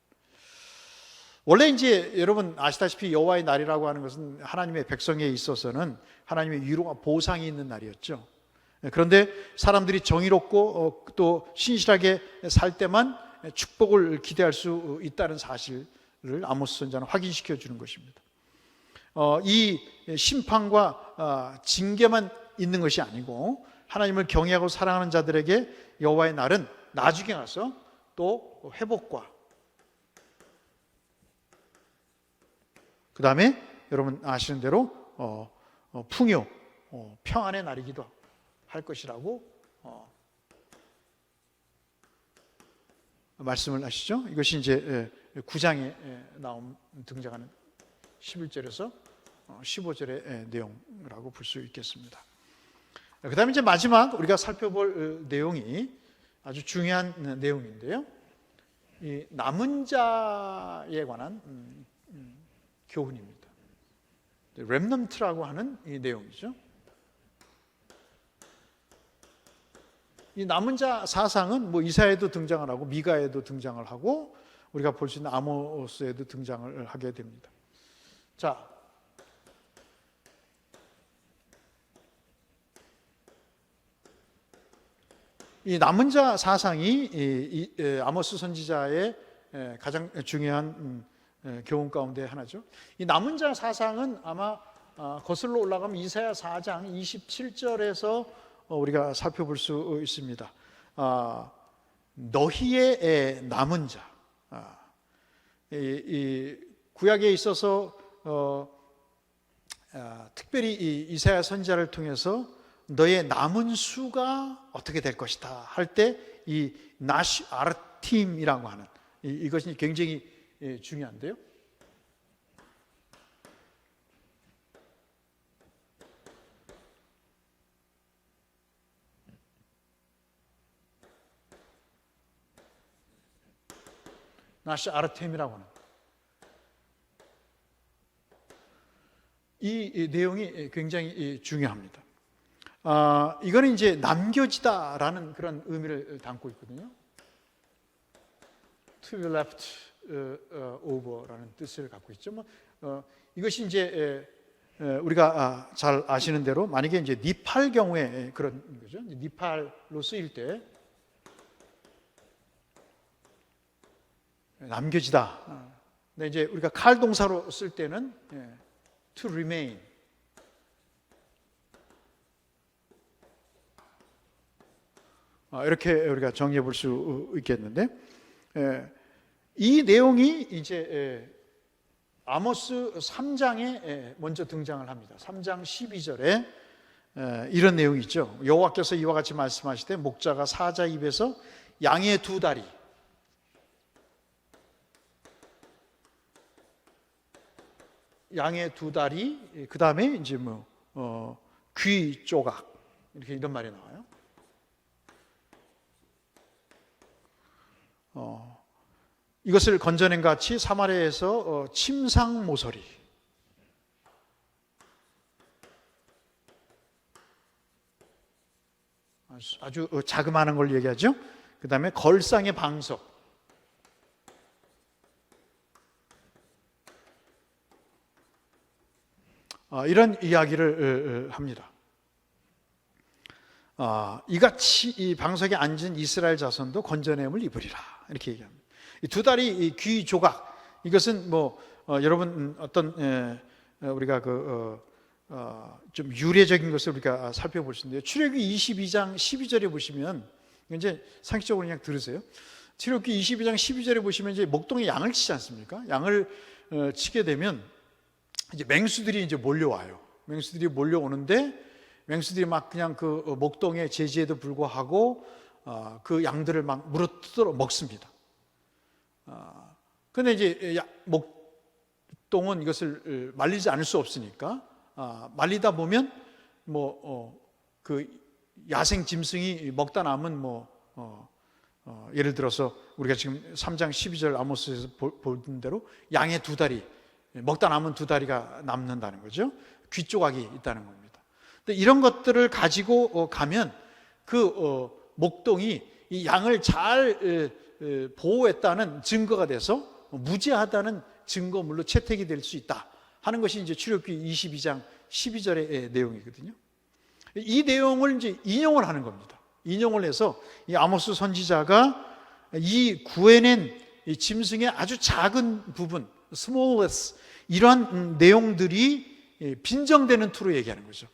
원래 이제 여러분 아시다시피 여호와의 날이라고 하는 것은 하나님의 백성에 있어서는 하나님의 위로와 보상이 있는 날이었죠. 그런데 사람들이 정의롭고 또 신실하게 살 때만 축복을 기대할 수 있다는 사실을 아모스 선지자는 확인시켜 주는 것입니다. 이 심판과 징계만 있는 것이 아니고 하나님을 경외하고 사랑하는 자들에게 여호와의 날은 나중에 가서 또 회복과, 그 다음에 여러분 아시는 대로 풍요, 평안의 날이기도 할 것이라고 말씀을 하시죠. 이것이 이제 9장에 등장하는 11절에서 15절의 내용이라고 볼 수 있겠습니다. 그 다음에 이제 마지막 우리가 살펴볼 내용이 아주 중요한 내용인데요. 이 남은 자에 관한 교훈입니다. 렘넌트라고 하는 이 내용이죠. 이 남은 자 사상은 뭐 이사야에도 등장을 하고 미가에도 등장을 하고 우리가 볼 수 있는 아모스에도 등장을 하게 됩니다. 자, 이 남은 자 사상이 아모스 선지자의 가장 중요한 교훈 가운데 하나죠. 이 남은 자 사상은 아마 거슬러 올라가면 이사야 4장 27절에서 우리가 살펴볼 수 있습니다. 너희의 남은 자. 이 구약에 있어서 특별히 이 이사야 선지자를 통해서 너의 남은 수가 어떻게 될 것이다 할 때 이 나시 아르팀이라고 하는 이것이 굉장히 중요한데요. 나시 아르템이라고 하는 이 내용이 굉장히 중요합니다. 이거는 이제 남겨지다라는 그런 의미를 담고 있거든요. To be left over라는 뜻을 갖고 있죠. 이것이 이제 우리가 잘 아시는 대로 만약에 이제 니팔 경우에 그런 거죠. 니팔로 쓰일 때 남겨지다. 근데 이제 우리가 칼 동사로 쓸 때는 to remain. 이렇게 우리가 정리해 볼 수 있겠는데, 이 내용이 이제 아모스 3장에 먼저 등장을 합니다. 3장 12절에 이런 내용이 있죠. 여호와께서 이와 같이 말씀하시되 목자가 사자 입에서 양의 두 다리, 그 다음에 이제 귀 조각 이렇게 이런 말이 나와요. 이것을 건져낸 같이 사마리아에서 침상 모서리, 아주 자그마한 걸 얘기하죠. 그 다음에 걸상의 방석, 이런 이야기를 합니다. 이같이 이 방석에 앉은 이스라엘 자손도 건져냄을 입으리라 이렇게 얘기합니다. 이 두 다리 이 귀 조각, 이것은 여러분 어떤 우리가 좀 유래적인 것을 우리가 살펴볼 수 있는데요. 출애굽기 22장 12절에 보시면 이제 상식적으로 그냥 들으세요. 출애굽기 22장 12절에 보시면 이제 목동에 양을 치지 않습니까? 양을 치게 되면 이제 맹수들이 이제 몰려와요. 맹수들이 몰려오는데 맹수들이 막 그냥 그 목동의 제지에도 불구하고 그 양들을 막 물어뜯어 먹습니다. 근데 이제 목동은 이것을 말리지 않을 수 없으니까 말리다 보면 그 야생 짐승이 먹다 남은 예를 들어서 우리가 지금 3장 12절 아모스에서 본 대로 양의 두 다리, 먹다 남은 두 다리가 남는다는 거죠. 귀 조각이 있다는 겁니다. 근데 이런 것들을 가지고 가면 그 목동이 이 양을 잘 보호했다는 증거가 돼서 무죄하다는 증거물로 채택이 될 수 있다 하는 것이 이제 출애굽기 22장 12절의 내용이거든요. 이 내용을 이제 인용을 하는 겁니다. 인용을 해서 이 아모스 선지자가 이 구해낸 이 짐승의 아주 작은 부분, smallest, 이러한 내용들이 빈정되는 투로 얘기하는 거죠.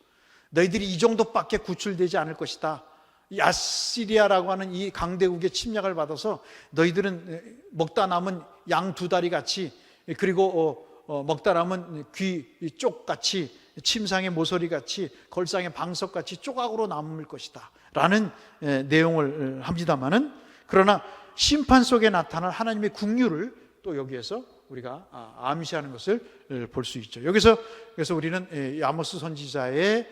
너희들이 이 정도밖에 구출되지 않을 것이다. 이 아시리아라고 하는 이 강대국의 침략을 받아서 너희들은 먹다 남은 양 두 다리 같이, 그리고 먹다 남은 귀 쪽 같이, 침상의 모서리 같이, 걸상의 방석 같이 조각으로 남을 것이다 라는 내용을 합니다마는, 그러나 심판 속에 나타날 하나님의 긍휼을 또 여기에서 우리가 암시하는 것을 볼 수 있죠. 그래서 우리는 아모스 선지자의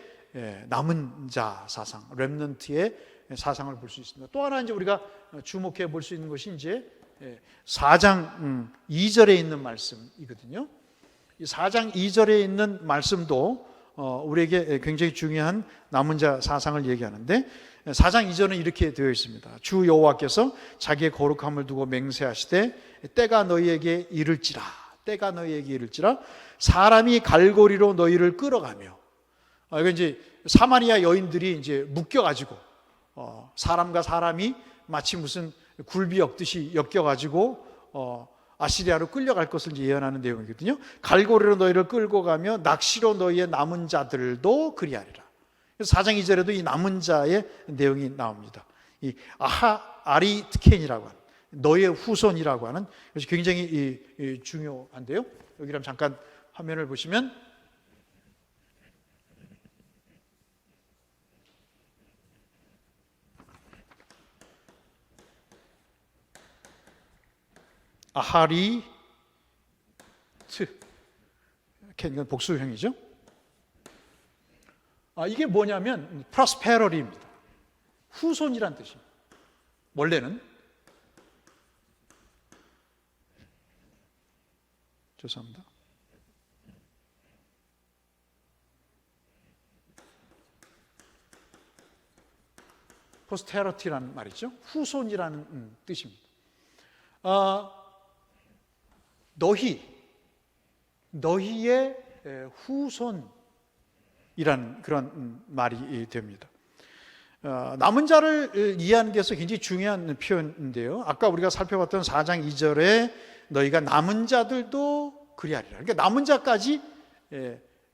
남은 자 사상, 렘넌트의 사상을 볼 수 있습니다. 또 하나 이제 우리가 주목해 볼 수 있는 것이 이제 4장 2절에 있는 말씀이거든요. 이 4장 2절에 있는 말씀도 우리에게 굉장히 중요한 남은 자 사상을 얘기하는데, 4장 2절은 이렇게 되어 있습니다. 주 여호와께서 자기의 거룩함을 두고 맹세하시되 때가 너희에게 이를지라, 때가 너희에게 이를지라, 사람이 갈고리로 너희를 끌어가며. 이거 이제 사마리아 여인들이 이제 묶여가지고 사람과 사람이 마치 무슨 굴비 엮듯이 엮여가지고 아시리아로 끌려갈 것을 예언하는 내용이거든요. 갈고리로 너희를 끌고 가며 낚시로 너희의 남은 자들도 그리하리라. 그래서 4장 2절에도 이 남은 자의 내용이 나옵니다. 이 아리트켄이라고 하는, 너의 후손이라고 하는 것이 굉장히 중요한데요. 여기 한번 잠깐 화면을 보시면 아하리트, 이건 복수형이죠. 이게 뭐냐면 프로스페러리입니다. 후손이란 뜻입니다. 원래는. 죄송합니다. 포스테러티라는 말이죠. 후손이라는 뜻입니다. 너희의 후손이라는 그런 말이 됩니다. 남은 자를 이해하는 데서 굉장히 중요한 표현인데요. 아까 우리가 살펴봤던 4장 2절에 너희가 남은 자들도 그리하리라. 그러니까 남은 자까지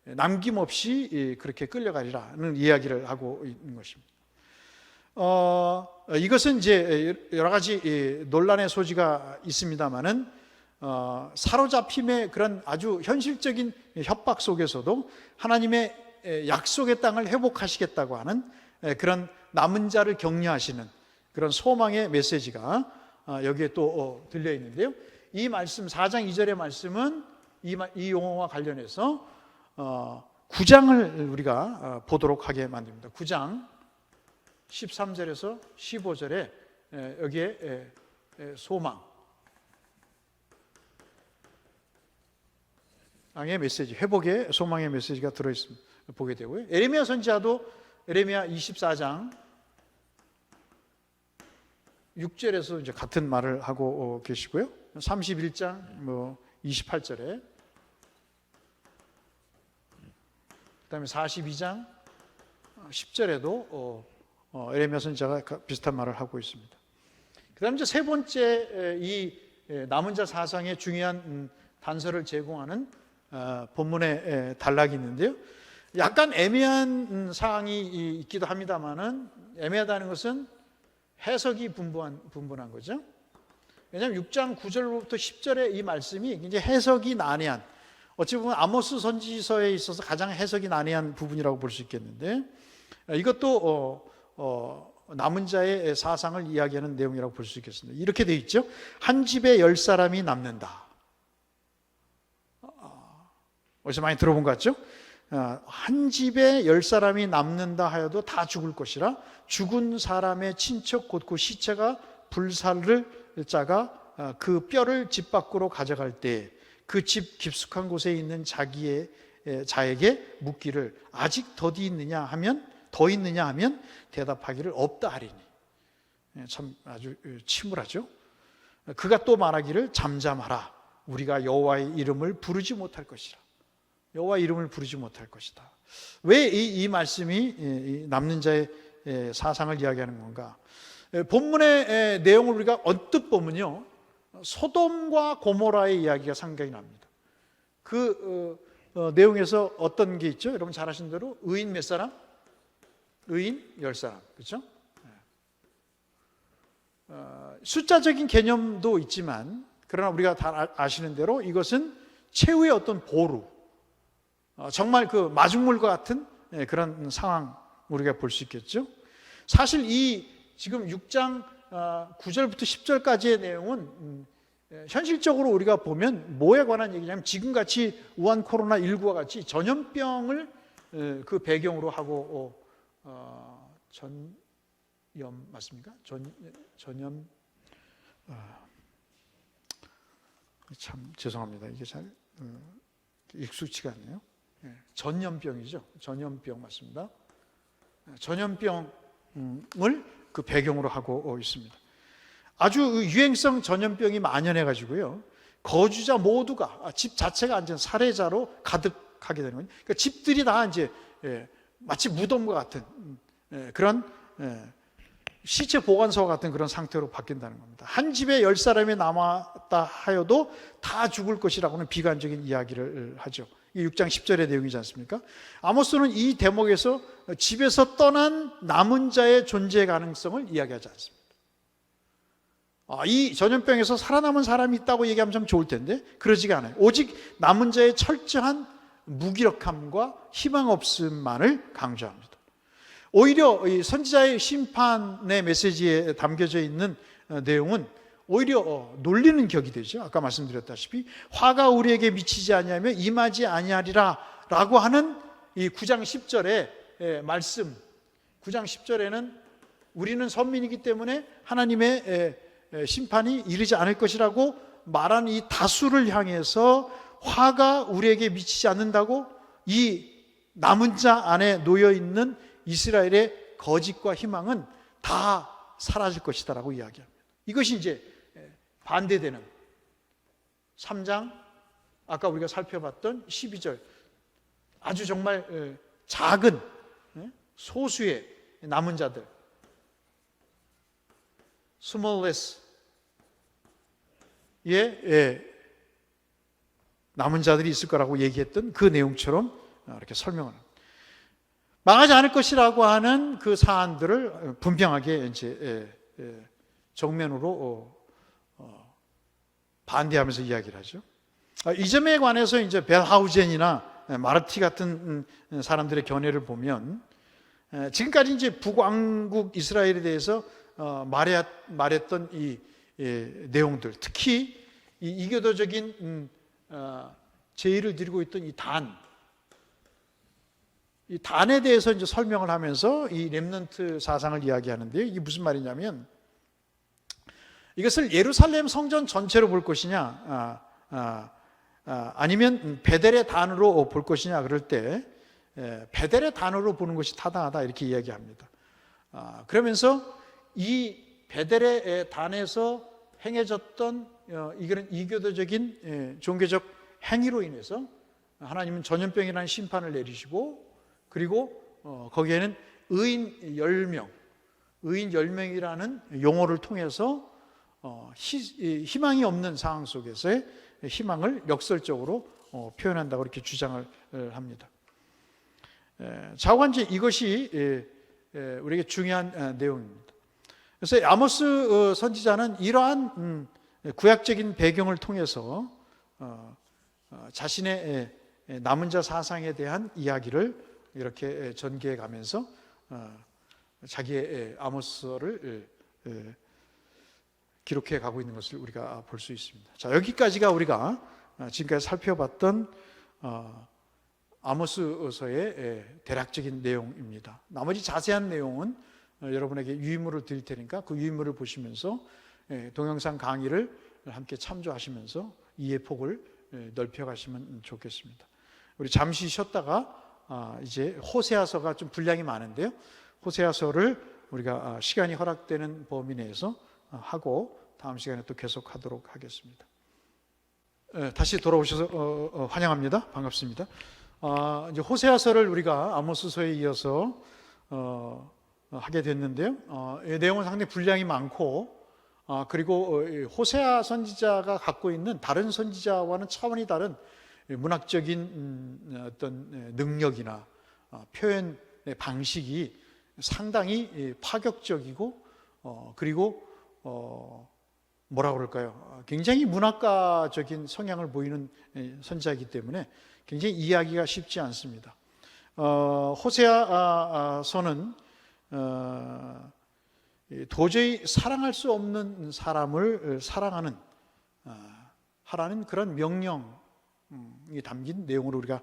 남김없이 그렇게 끌려가리라는 이야기를 하고 있는 것입니다. 이것은 이제 여러 가지 논란의 소지가 있습니다만은 사로잡힘의 그런 아주 현실적인 협박 속에서도 하나님의 약속의 땅을 회복하시겠다고 하는 그런 남은 자를 격려하시는 그런 소망의 메시지가 여기에 또 들려 있는데요. 이 말씀 4장 2절의 말씀은 이 용어와 관련해서 9장을 우리가 보도록 하게 만듭니다. 9장 13절에서 15절에 여기에 소망 의 메시지, 회복의 소망의 메시지가 들어있습니다. 보게 되고요. 에레미야 선지자도 에레미야 24장 6절에서 이제 같은 말을 하고 계시고요. 31장 28절에, 그다음에 42장 10절에도 에레미야 선지자가 비슷한 말을 하고 있습니다. 그다음에 이제 세 번째 이 남은 자 사상의 중요한 단서를 제공하는 본문의 단락이 있는데요. 약간 애매한 사항이 있기도 합니다만은, 애매하다는 것은 해석이 분분한 거죠. 왜냐하면 6장 9절부터 10절의 이 말씀이 굉장히 해석이 난해한, 어찌 보면 아모스 선지서에 있어서 가장 해석이 난해한 부분이라고 볼 수 있겠는데, 이것도 남은 자의 사상을 이야기하는 내용이라고 볼 수 있겠습니다. 이렇게 되어 있죠. 한 집에 10사람이 남는다. 어디서 많이 들어본 것 같죠? 한 집에 10사람이 남는다 하여도 다 죽을 것이라, 죽은 사람의 친척 곧 그 시체가 불살을 자가 그 뼈를 집 밖으로 가져갈 때 그 집 깊숙한 곳에 있는 자에게 묻기를 아직 더디 있느냐 하면 대답하기를 없다 하리니. 참 아주 침울하죠. 그가 또 말하기를 잠잠하라, 우리가 여호와의 이름을 부르지 못할 것이라. 여호와 이름을 부르지 못할 것이다. 왜 이 말씀이 남는 자의 사상을 이야기하는 건가? 본문의 내용을 우리가 언뜻 보면요, 소돔과 고모라의 이야기가 생각이 납니다. 그 내용에서 어떤 게 있죠? 여러분 잘 아시는 대로 의인 몇 사람? 의인 10사람. 그렇죠? 숫자적인 개념도 있지만, 그러나 우리가 다 아시는 대로 이것은 최후의 어떤 보루, 정말 그 마중물과 같은 그런 상황 우리가 볼 수 있겠죠. 사실 이 지금 6장 9절부터 10절까지의 내용은 현실적으로 우리가 보면 뭐에 관한 얘기냐면 지금같이 우한 코로나19와 같이 전염병을 그 배경으로 하고 전염 맞습니까? 전염 참 죄송합니다. 이게 잘 익숙치가 않네요. 전염병이죠. 전염병 맞습니다. 전염병을 그 배경으로 하고 있습니다. 아주 유행성 전염병이 만연해 가지고요. 거주자 모두가 집 자체가 완전 살해자로 가득하게 되는 거예요. 그러니까 집들이 다 이제 마치 무덤과 같은 그런 시체 보관소 같은 그런 상태로 바뀐다는 겁니다. 한 집에 10사람이 남았다 하여도 다 죽을 것이라고는 비관적인 이야기를 하죠. 이 6장 10절의 내용이지 않습니까? 아모스는 이 대목에서 집에서 떠난 남은 자의 존재 가능성을 이야기하지 않습니다. 이 전염병에서 살아남은 사람이 있다고 얘기하면 참 좋을 텐데 그러지가 않아요. 오직 남은 자의 철저한 무기력함과 희망 없음만을 강조합니다. 오히려 이 선지자의 심판의 메시지에 담겨져 있는 내용은 오히려 놀리는 격이 되죠. 아까 말씀드렸다시피 화가 우리에게 미치지 아니하며 임하지 아니하리라 라고 하는 이 9장 10절의 말씀, 9장 10절에는 우리는 선민이기 때문에 하나님의 심판이 이르지 않을 것이라고 말한 이 다수를 향해서 화가 우리에게 미치지 않는다고 이 남은 자 안에 놓여있는 이스라엘의 거짓과 희망은 다 사라질 것이다라고 이야기합니다. 이것이 이제 반대되는 3장 아까 우리가 살펴봤던 12절 아주 정말 작은 소수의 남은 자들 smallest 남은 자들이 있을 거라고 얘기했던 그 내용처럼 이렇게 설명을 합니다. 망하지 않을 것이라고 하는 그 사안들을 분명하게 이제 정면으로 반대하면서 이야기를 하죠. 이 점에 관해서 이제 벨하우젠이나 마르티 같은 사람들의 견해를 보면 지금까지 이제 북왕국 이스라엘에 대해서 말했던 이 내용들, 특히 이 이교도적인 제의를 드리고 있던 이 단에 대해서 이제 설명을 하면서 이 렘넌트 사상을 이야기하는데요. 이게 무슨 말이냐면 이것을 예루살렘 성전 전체로 볼 것이냐, 아니면 베델의 단으로 볼 것이냐 그럴 때 베델의 단으로 보는 것이 타당하다 이렇게 이야기합니다. 그러면서 이 베델의 단에서 행해졌던 이런 이교도적인 종교적 행위로 인해서 하나님은 전염병이라는 심판을 내리시고 그리고 거기에는 의인 10명이라는 용어를 통해서 희망이 없는 상황 속에서의 희망을 역설적으로 표현한다고 이렇게 주장을 합니다. 좌우간제 이것이 우리에게 중요한 내용입니다. 그래서 아모스 선지자는 이러한 구약적인 배경을 통해서 자신의 남은 자 사상에 대한 이야기를 이렇게 전개해 가면서 자기의 아모스서를 기록해 가고 있는 것을 우리가 볼 수 있습니다. 자, 여기까지가 우리가 지금까지 살펴봤던 아모스서의 대략적인 내용입니다. 나머지 자세한 내용은 여러분에게 유인물을 드릴 테니까 그 유인물을 보시면서 동영상 강의를 함께 참조하시면서 이해 폭을 넓혀가시면 좋겠습니다. 우리 잠시 쉬었다가 이제 호세아서가 좀 분량이 많은데요. 호세아서를 우리가 시간이 허락되는 범위 내에서 하고 다음 시간에 또 계속하도록 하겠습니다. 다시 돌아오셔서 환영합니다. 반갑습니다. 이제 호세아서를 우리가 아모스서에 이어서 하게 됐는데요. 내용은 상당히 분량이 많고 그리고 호세아 선지자가 갖고 있는 다른 선지자와는 차원이 다른 문학적인 어떤 능력이나 표현 방식이 상당히 파격적이고 그리고 뭐라고 그럴까요? 굉장히 문학가적인 성향을 보이는 선지자이기 때문에 굉장히 이해하기가 쉽지 않습니다. 호세아서는 도저히 사랑할 수 없는 사람을 사랑하는 하라는 그런 명령이 담긴 내용으로 우리가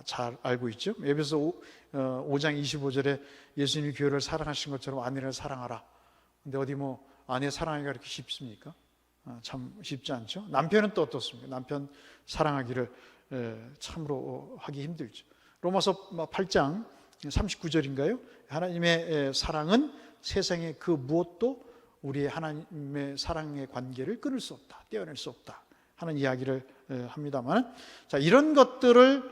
잘 알고 있죠. 에베소 5장 25절에 예수님이 교회를 사랑하신 것처럼 아내를 사랑하라. 근데 어디 뭐 아내 사랑하기가 그렇게 쉽습니까? 참 쉽지 않죠. 남편은 또 어떻습니까? 남편 사랑하기를 참으로 하기 힘들죠. 로마서 8장 39절인가요? 하나님의 사랑은 세상의 그 무엇도 우리의 하나님의 사랑의 관계를 끊을 수 없다, 떼어낼 수 없다 하는 이야기를 합니다만, 자, 이런 것들을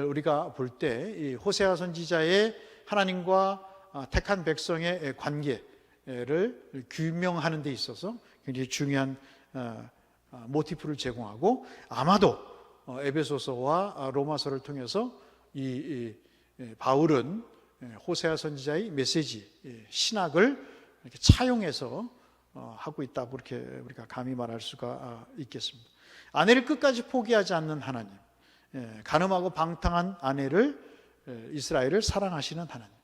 우리가 볼 때 호세아 선지자의 하나님과 택한 백성의 관계를 규명하는 데 있어서 굉장히 중요한 모티프를 제공하고, 아마도 에베소서와 로마서를 통해서 이 바울은 호세아 선지자의 메시지, 신학을 이렇게 차용해서 하고 있다고 그렇게 우리가 감히 말할 수가 있겠습니다. 아내를 끝까지 포기하지 않는 하나님, 간음하고 방탕한 아내를 이스라엘을 사랑하시는 하나님,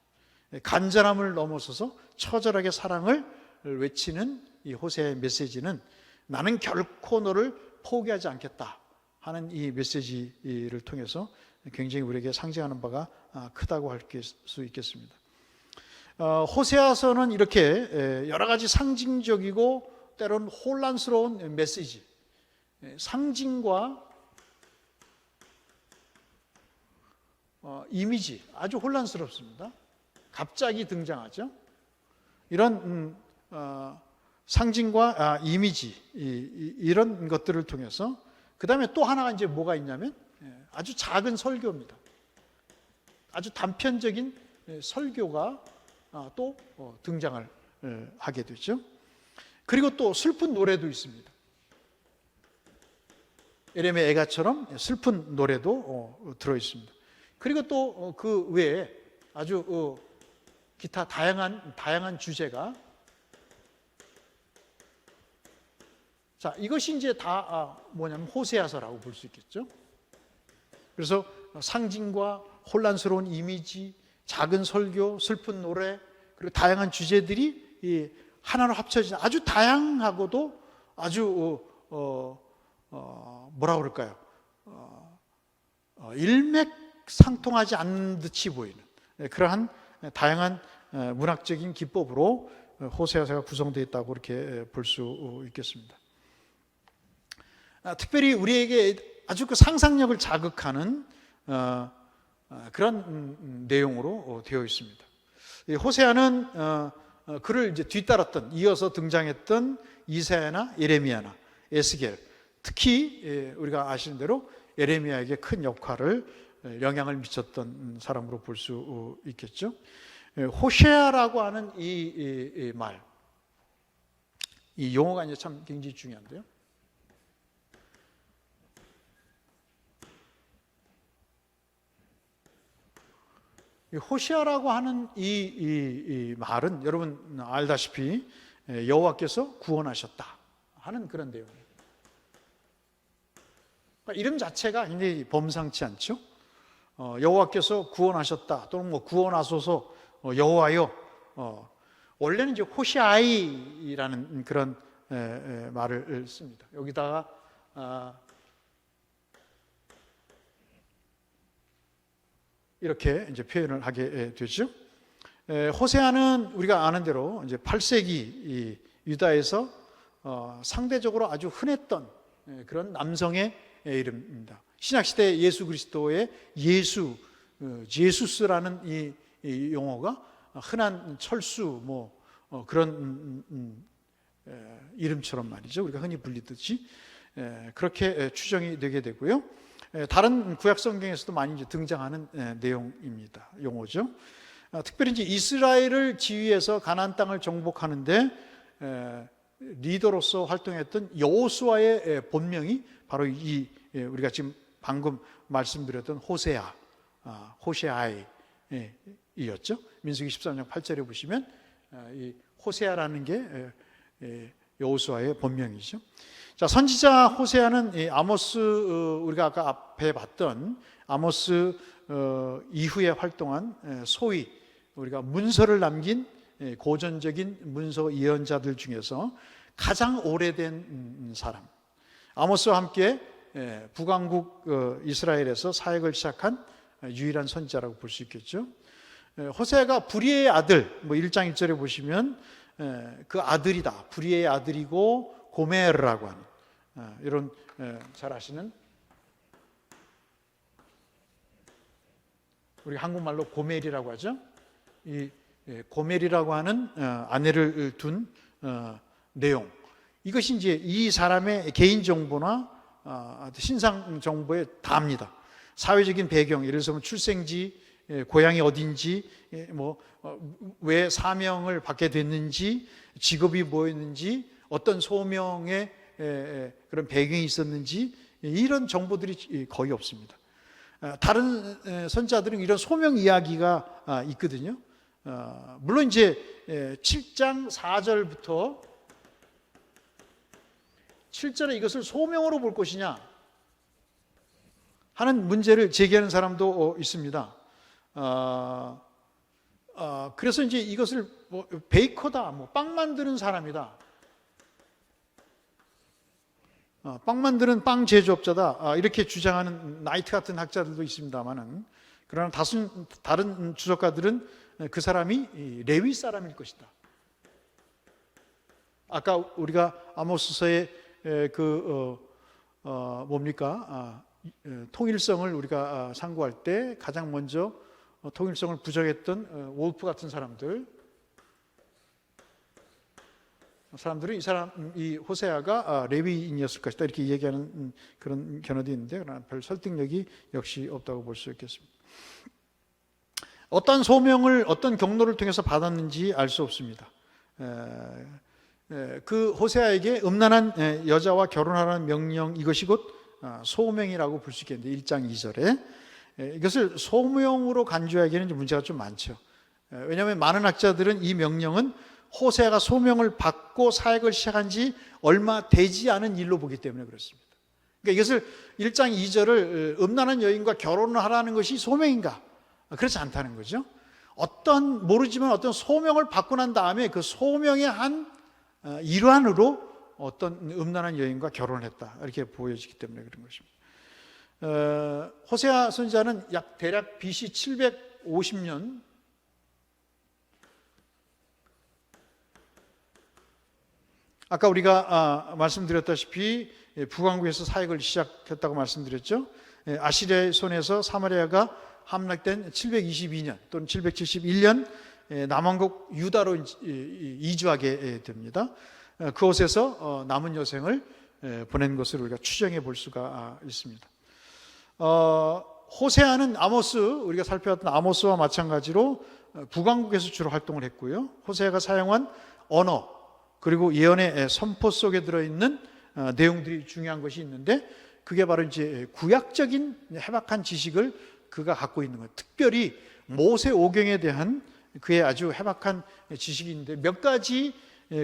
간절함을 넘어서서 처절하게 사랑을 외치는 이 호세아의 메시지는 나는 결코 너를 포기하지 않겠다 하는 이 메시지를 통해서 굉장히 우리에게 상징하는 바가 크다고 할 수 있겠습니다. 호세아서는 이렇게 여러 가지 상징적이고 때로는 혼란스러운 메시지, 상징과 이미지, 아주 혼란스럽습니다. 갑자기 등장하죠. 이런 상징과 이미지, 이런 것들을 통해서, 그 다음에 또 하나가 이제 뭐가 있냐면 아주 작은 설교입니다. 아주 단편적인 설교가 또 등장을 하게 되죠. 그리고 또 슬픈 노래도 있습니다. 에레미야 애가처럼 슬픈 노래도 들어 있습니다. 그리고 또 그 외에 아주 기타 다양한 주제가, 자, 이것이 이제 다 뭐냐면 호세아서라고 볼 수 있겠죠. 그래서 상징과 혼란스러운 이미지, 작은 설교, 슬픈 노래, 그리고 다양한 주제들이 하나로 합쳐진 아주 다양하고도 아주 뭐라 그럴까요? 일맥상통하지 않는 듯이 보이는 그러한 다양한 문학적인 기법으로 호세아서가 구성되어 있다고 그렇게 볼 수 있겠습니다. 특별히 우리에게 아주 그 상상력을 자극하는 그런 내용으로 되어 있습니다. 호세아는 그를 이제 뒤따랐던, 이어서 등장했던 이사야나 예레미야나 에스겔, 특히 우리가 아시는 대로 예레미야에게 큰 역할을, 영향을 미쳤던 사람으로 볼 수 있겠죠. 호세아라고 하는 이 말, 이 용어가 이제 참 굉장히 중요한데요. 호세아라고 하는 이 말은 여러분 알다시피 여호와께서 구원하셨다 하는 그런 내용이에요. 그러니까 이름 자체가 굉장히 범상치 않죠. 여호와께서 구원하셨다, 또는 뭐 구원하소서, 여호와여. 원래는 이제 호시아이라는 그런 말을 씁니다. 여기다가 이렇게 이제 표현을 하게 되죠. 호세아는 우리가 아는 대로 이제 8세기 유다에서 상대적으로 아주 흔했던 그런 남성의 이름입니다. 신약시대 예수 그리스도의 제수스라는 이 용어가 흔한 철수 그런 이름처럼 말이죠. 우리가 흔히 불리듯이 그렇게 추정이 되게 되고요. 다른 구약 성경에서도 많이 이제 등장하는 내용입니다. 용어죠. 특별히 이제 이스라엘을 지휘해서 가나안 땅을 정복하는데 리더로서 활동했던 여호수아의 본명이 바로 이 우리가 지금 방금 말씀드렸던 호세아이였죠. 민수기 13장 8절에 보시면 이 호세아라는 게 여호수아의 본명이죠. 자, 선지자 호세아는 아모스, 우리가 아까 앞에 봤던 아모스 이후에 활동한 소위 우리가 문서를 남긴 고전적인 문서 예언자들 중에서 가장 오래된 사람, 아모스와 함께 북왕국 이스라엘에서 사역을 시작한 유일한 선지자라고 볼 수 있겠죠. 호세아가 부리의 아들, 1장 1절에 보시면 그 아들이다, 부리의 아들이고 고멜이라고 하는 이런 잘 아시는, 우리 한국말로 고멜이라고 하죠. 이 고멜이라고 하는 아내를 둔 내용, 이것이 이제 이 사람의 개인 정보나 신상 정보에 답니다. 사회적인 배경, 예를 들어서 출생지, 고향이 어딘지, 왜 사명을 받게 됐는지, 직업이 뭐였는지, 어떤 소명의 그런 배경이 있었는지, 이런 정보들이 거의 없습니다. 다른 선지자들은 이런 소명 이야기가 있거든요. 물론 이제 7장 4절부터 7절에 이것을 소명으로 볼 것이냐 하는 문제를 제기하는 사람도 있습니다. 그래서 이제 이것을 베이커다, 빵 만드는 사람이다, 빵 만드는 빵 제조업자다, 이렇게 주장하는 나이트 같은 학자들도 있습니다만은, 그러나 다른 주석가들은 그 사람이 레위 사람일 것이다. 아까 우리가 아모스서의 통일성을 우리가 상고할 때 가장 먼저 통일성을 부정했던 wol프 같은 사람들은 이 호세아가 레위인이었을 것이다, 이렇게 얘기하는 그런 견해도 있는데, 그러나 별 설득력이 역시 없다고 볼 수 있겠습니다. 어떤 소명을, 어떤 경로를 통해서 받았는지 알 수 없습니다. 그 호세아에게 음란한 여자와 결혼하라는 명령, 이것이 곧 소명이라고 볼 수 있겠는데, 1장 2절에 이것을 소명으로 간주하기에는 문제가 좀 많죠. 왜냐하면 많은 학자들은 이 명령은 호세아가 소명을 받고 사역을 시작한 지 얼마 되지 않은 일로 보기 때문에 그렇습니다. 그러니까 이것을 1장 2절을 음란한 여인과 결혼을 하라는 것이 소명인가? 그렇지 않다는 거죠. 모르지만 어떤 소명을 받고 난 다음에 그 소명의 한 일환으로 어떤 음란한 여인과 결혼을 했다, 이렇게 보여지기 때문에 그런 것입니다. 호세아 선지자는 대략 BC 750년, 아까 우리가 말씀드렸다시피 북왕국에서 사역을 시작했다고 말씀드렸죠. 아시리아의 손에서 사마리아가 함락된 722년 또는 771년 남왕국 유다로 이주하게 됩니다. 그곳에서 남은 여생을 보낸 것을 우리가 추정해 볼 수가 있습니다. 호세아는 우리가 살펴봤던 아모스와 마찬가지로 북왕국에서 주로 활동을 했고요. 호세아가 사용한 언어, 그리고 예언의 선포 속에 들어있는 내용들이 중요한 것이 있는데, 그게 바로 이제 구약적인 해박한 지식을 그가 갖고 있는 것, 특별히 모세 오경에 대한 그의 아주 해박한 지식이 있는데, 몇 가지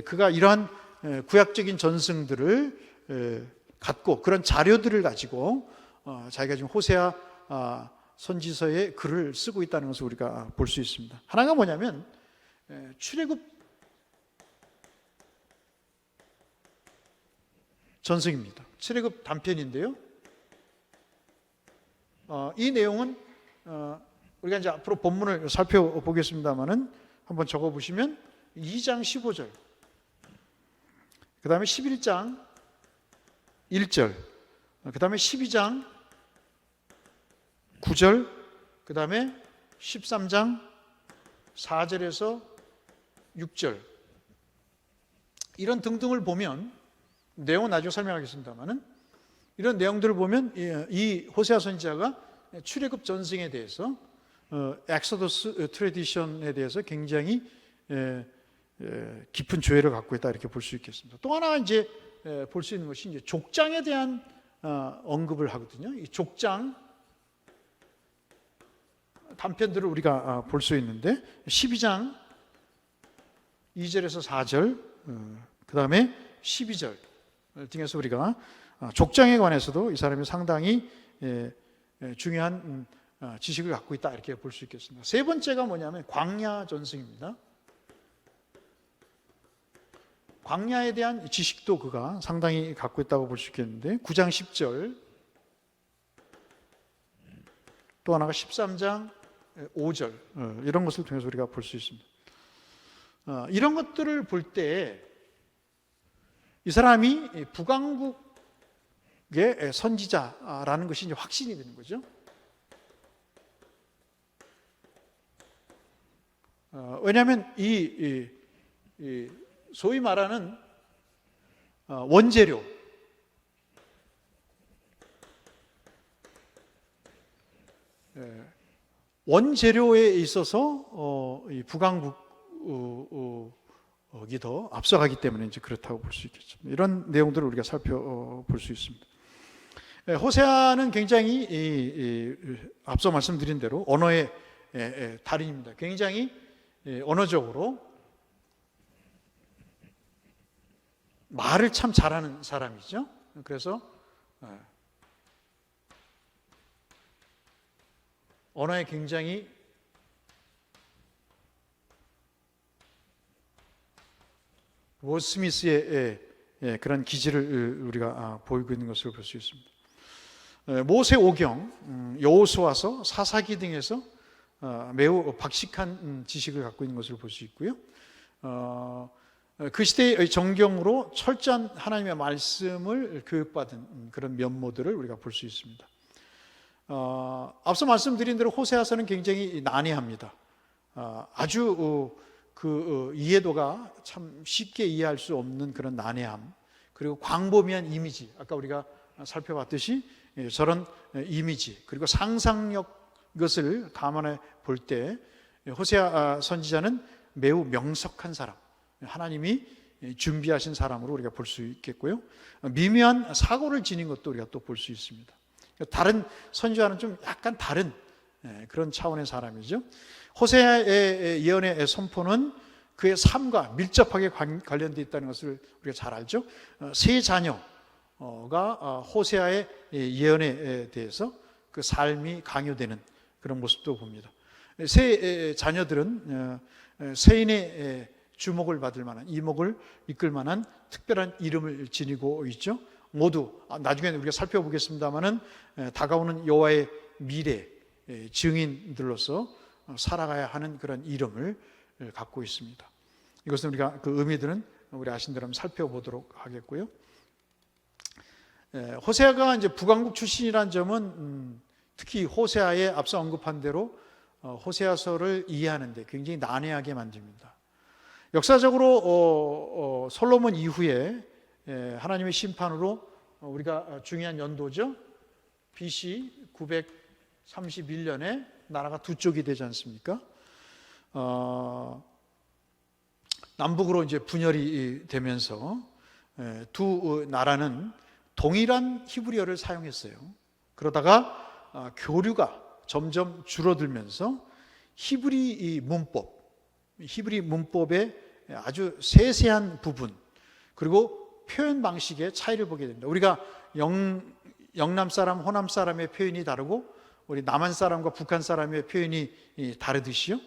그가 이러한 구약적인 전승들을 갖고, 그런 자료들을 가지고 자기가 지금 호세아 선지서에 글을 쓰고 있다는 것을 우리가 볼 수 있습니다. 하나가 뭐냐면 출애굽 전승입니다. 출애굽 단편인데요. 이 내용은 우리가 이제 앞으로 본문을 살펴보겠습니다만은 한번 적어보시면 2장 15절, 그 다음에 11장 1절, 그 다음에 12장 9절, 그 다음에 13장 4절에서 6절, 이런 등등을 보면, 내용은 나중에 설명하겠습니다만은, 이런 내용들을 보면 이 호세아 선지자가 출애굽 전승에 대해서, 엑소더스 트래디션에 대해서 굉장히 깊은 조예를 갖고 있다, 이렇게 볼 수 있겠습니다. 또 하나 이제 볼 수 있는 것이 이제 족장에 대한 언급을 하거든요. 이 족장 단편들을 우리가 볼 수 있는데, 12장 2절에서 4절, 그 다음에 12절 등에서 우리가 족장에 관해서도 이 사람이 상당히 중요한 지식을 갖고 있다, 이렇게 볼 수 있겠습니다. 세 번째가 뭐냐면 광야 전승입니다. 광야에 대한 지식도 그가 상당히 갖고 있다고 볼 수 있겠는데 9장 10절, 또 하나가 13장 5절, 이런 것을 통해서 우리가 볼 수 있습니다. 이런 것들을 볼 때 이 사람이 북왕국의 선지자라는 것이 이제 확신이 되는 거죠. 왜냐하면 이 소위 말하는 원재료, 원재료에 있어서 이 북왕국이 더 앞서가기 때문에 이제 그렇다고 볼 수 있겠죠. 이런 내용들을 우리가 살펴볼 수 있습니다. 호세아는 굉장히 앞서 말씀드린 대로 언어의 달인입니다. 굉장히 언어적으로 말을 참 잘하는 사람이죠. 그래서 언어에 굉장히 워스미스의 그런 기질을 우리가 보이고 있는 것을 볼 수 있습니다. 모세오경, 여호수아서, 사사기 등에서 매우 박식한 지식을 갖고 있는 것을 볼 수 있고요. 그 시대의 정경으로 철저한 하나님의 말씀을 교육받은 그런 면모들을 우리가 볼 수 있습니다. 앞서 말씀드린 대로 호세아서는 굉장히 난해합니다. 아주 그 이해도가 참 쉽게 이해할 수 없는 그런 난해함, 그리고 광범위한 이미지, 아까 우리가 살펴봤듯이 저런 이미지, 그리고 상상력, 이것을 감안해 볼 때 호세아 선지자는 매우 명석한 사람, 하나님이 준비하신 사람으로 우리가 볼 수 있겠고요. 미묘한 사고를 지닌 것도 우리가 또 볼 수 있습니다. 다른 선지자는 좀 약간 다른 그런 차원의 사람이죠. 호세아의 예언의 선포는 그의 삶과 밀접하게 관련되어 있다는 것을 우리가 잘 알죠. 세 자녀가 호세아의 예언에 대해서 그 삶이 강요되는 그런 모습도 봅니다. 세 자녀들은 세인의 주목을 받을 만한, 이목을 이끌 만한 특별한 이름을 지니고 있죠. 모두 나중에 우리가 살펴보겠습니다마는 다가오는 여호와의 미래 증인들로서 살아가야 하는 그런 이름을 갖고 있습니다. 이것은 우리가 그 의미들은 우리 아신 대로 살펴보도록 하겠고요. 호세아가 이제 북왕국 출신이라는 점은 특히 호세아의 앞서 언급한 대로 호세아서를 이해하는데 굉장히 난해하게 만듭니다. 역사적으로 솔로몬 이후에 하나님의 심판으로 우리가 중요한 연도죠. BC 931년에 나라가 두 쪽이 되지 않습니까? 남북으로 이제 분열이 되면서 두 나라는 동일한 히브리어를 사용했어요. 그러다가 교류가 점점 줄어들면서 히브리 문법의 아주 세세한 부분, 그리고 표현 방식의 차이를 보게 됩니다. 우리가 영남 사람, 호남 사람의 표현이 다르고 우리 남한 사람과 북한 사람의 표현이 다르듯이요.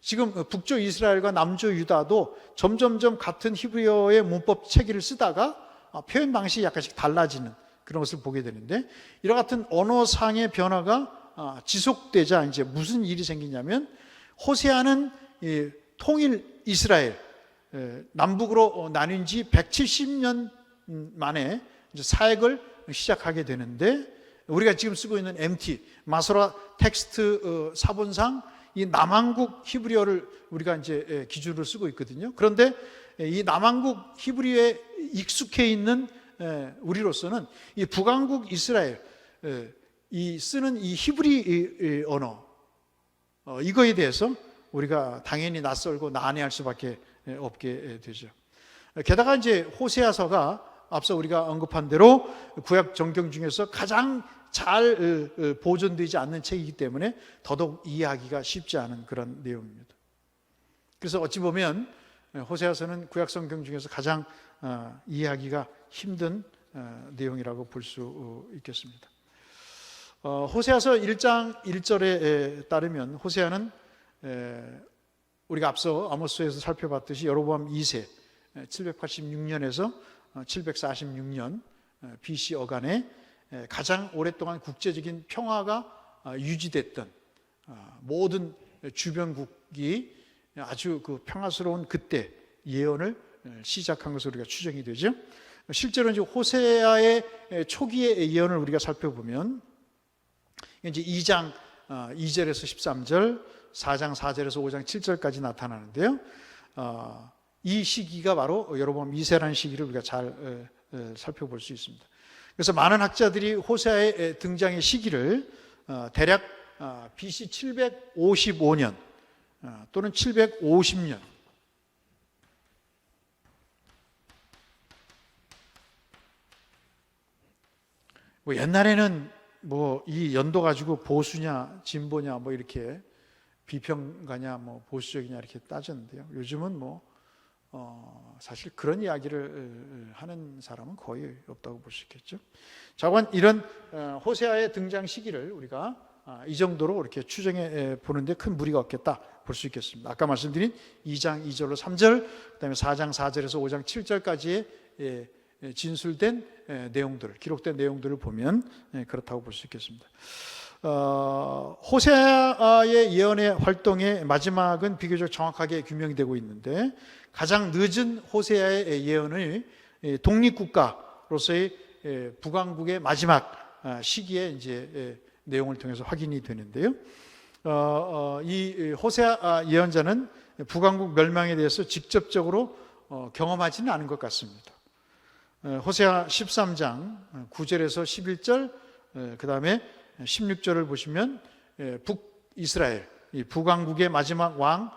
지금 북쪽 이스라엘과 남쪽 유다도 점점점 같은 히브리어의 문법 체계를 쓰다가 표현 방식이 약간씩 달라지는 그런 것을 보게 되는데, 이와 같은 언어상의 변화가 지속되자 이제 무슨 일이 생기냐면, 호세아는 통일 이스라엘, 남북으로 나뉜 지 170년 만에 이제 사역을 시작하게 되는데, 우리가 지금 쓰고 있는 MT, 마소라 텍스트 사본상 이 남한국 히브리어를 우리가 이제 기준으로 쓰고 있거든요. 그런데 이 남한국 히브리어에 익숙해 있는 우리로서는 이 북왕국 이스라엘 이 쓰는 이 히브리 언어, 이거에 대해서 우리가 당연히 낯설고 난해할 수밖에 없게 되죠. 게다가 이제 호세아서가 앞서 우리가 언급한 대로 구약 정경 중에서 가장 잘 보존되지 않는 책이기 때문에 더더욱 이해하기가 쉽지 않은 그런 내용입니다. 그래서 어찌 보면 호세아서는 구약 성경 중에서 가장 이해하기가 힘든 내용이라고 볼 수 있겠습니다. 호세아서 1장 1절에 따르면 호세아는 우리가 앞서 아모스에서 살펴봤듯이 여로보암 2세 786년에서 746년 BC 어간에 가장 오랫동안 국제적인 평화가 유지됐던 모든 주변국이 아주 그 평화스러운 그때 예언을 시작한 것으로 우리가 추정이 되죠. 실제로 이제 호세아의 초기의 예언을 우리가 살펴보면 이제 2장 2절에서 13절, 4장 4절에서 5장 7절까지 나타나는데요. 이 시기가 바로 여로보암 2세라는 시기를 우리가 잘 살펴볼 수 있습니다. 그래서 많은 학자들이 호세아의 등장의 시기를 대략 BC 755년 또는 750년, 옛날에는 이 연도 가지고 보수냐 진보냐 이렇게 비평가냐 보수적이냐 이렇게 따졌는데요. 요즘은 사실 그런 이야기를 하는 사람은 거의 없다고 볼 수 있겠죠. 자관 이런 호세아의 등장 시기를 우리가 이 정도로 이렇게 추정해 보는데 큰 무리가 없겠다 볼 수 있겠습니다. 아까 말씀드린 2장 2절로 3절, 그다음에 4장 4절에서 5장 7절까지의 진술된 내용들을, 기록된 내용들을 보면 그렇다고 볼 수 있겠습니다. 호세아의 예언의 활동의 마지막은 비교적 정확하게 규명되고 있는데, 가장 늦은 호세아의 예언을 독립국가로서의 북왕국의 마지막 시기에 이제 내용을 통해서 확인이 되는데요. 이 호세아 예언자는 북왕국 멸망에 대해서 직접적으로 경험하지는 않은 것 같습니다. 호세아 13장 9절에서 11절, 그 다음에 16절을 보시면 북이스라엘, 북왕국의 마지막 왕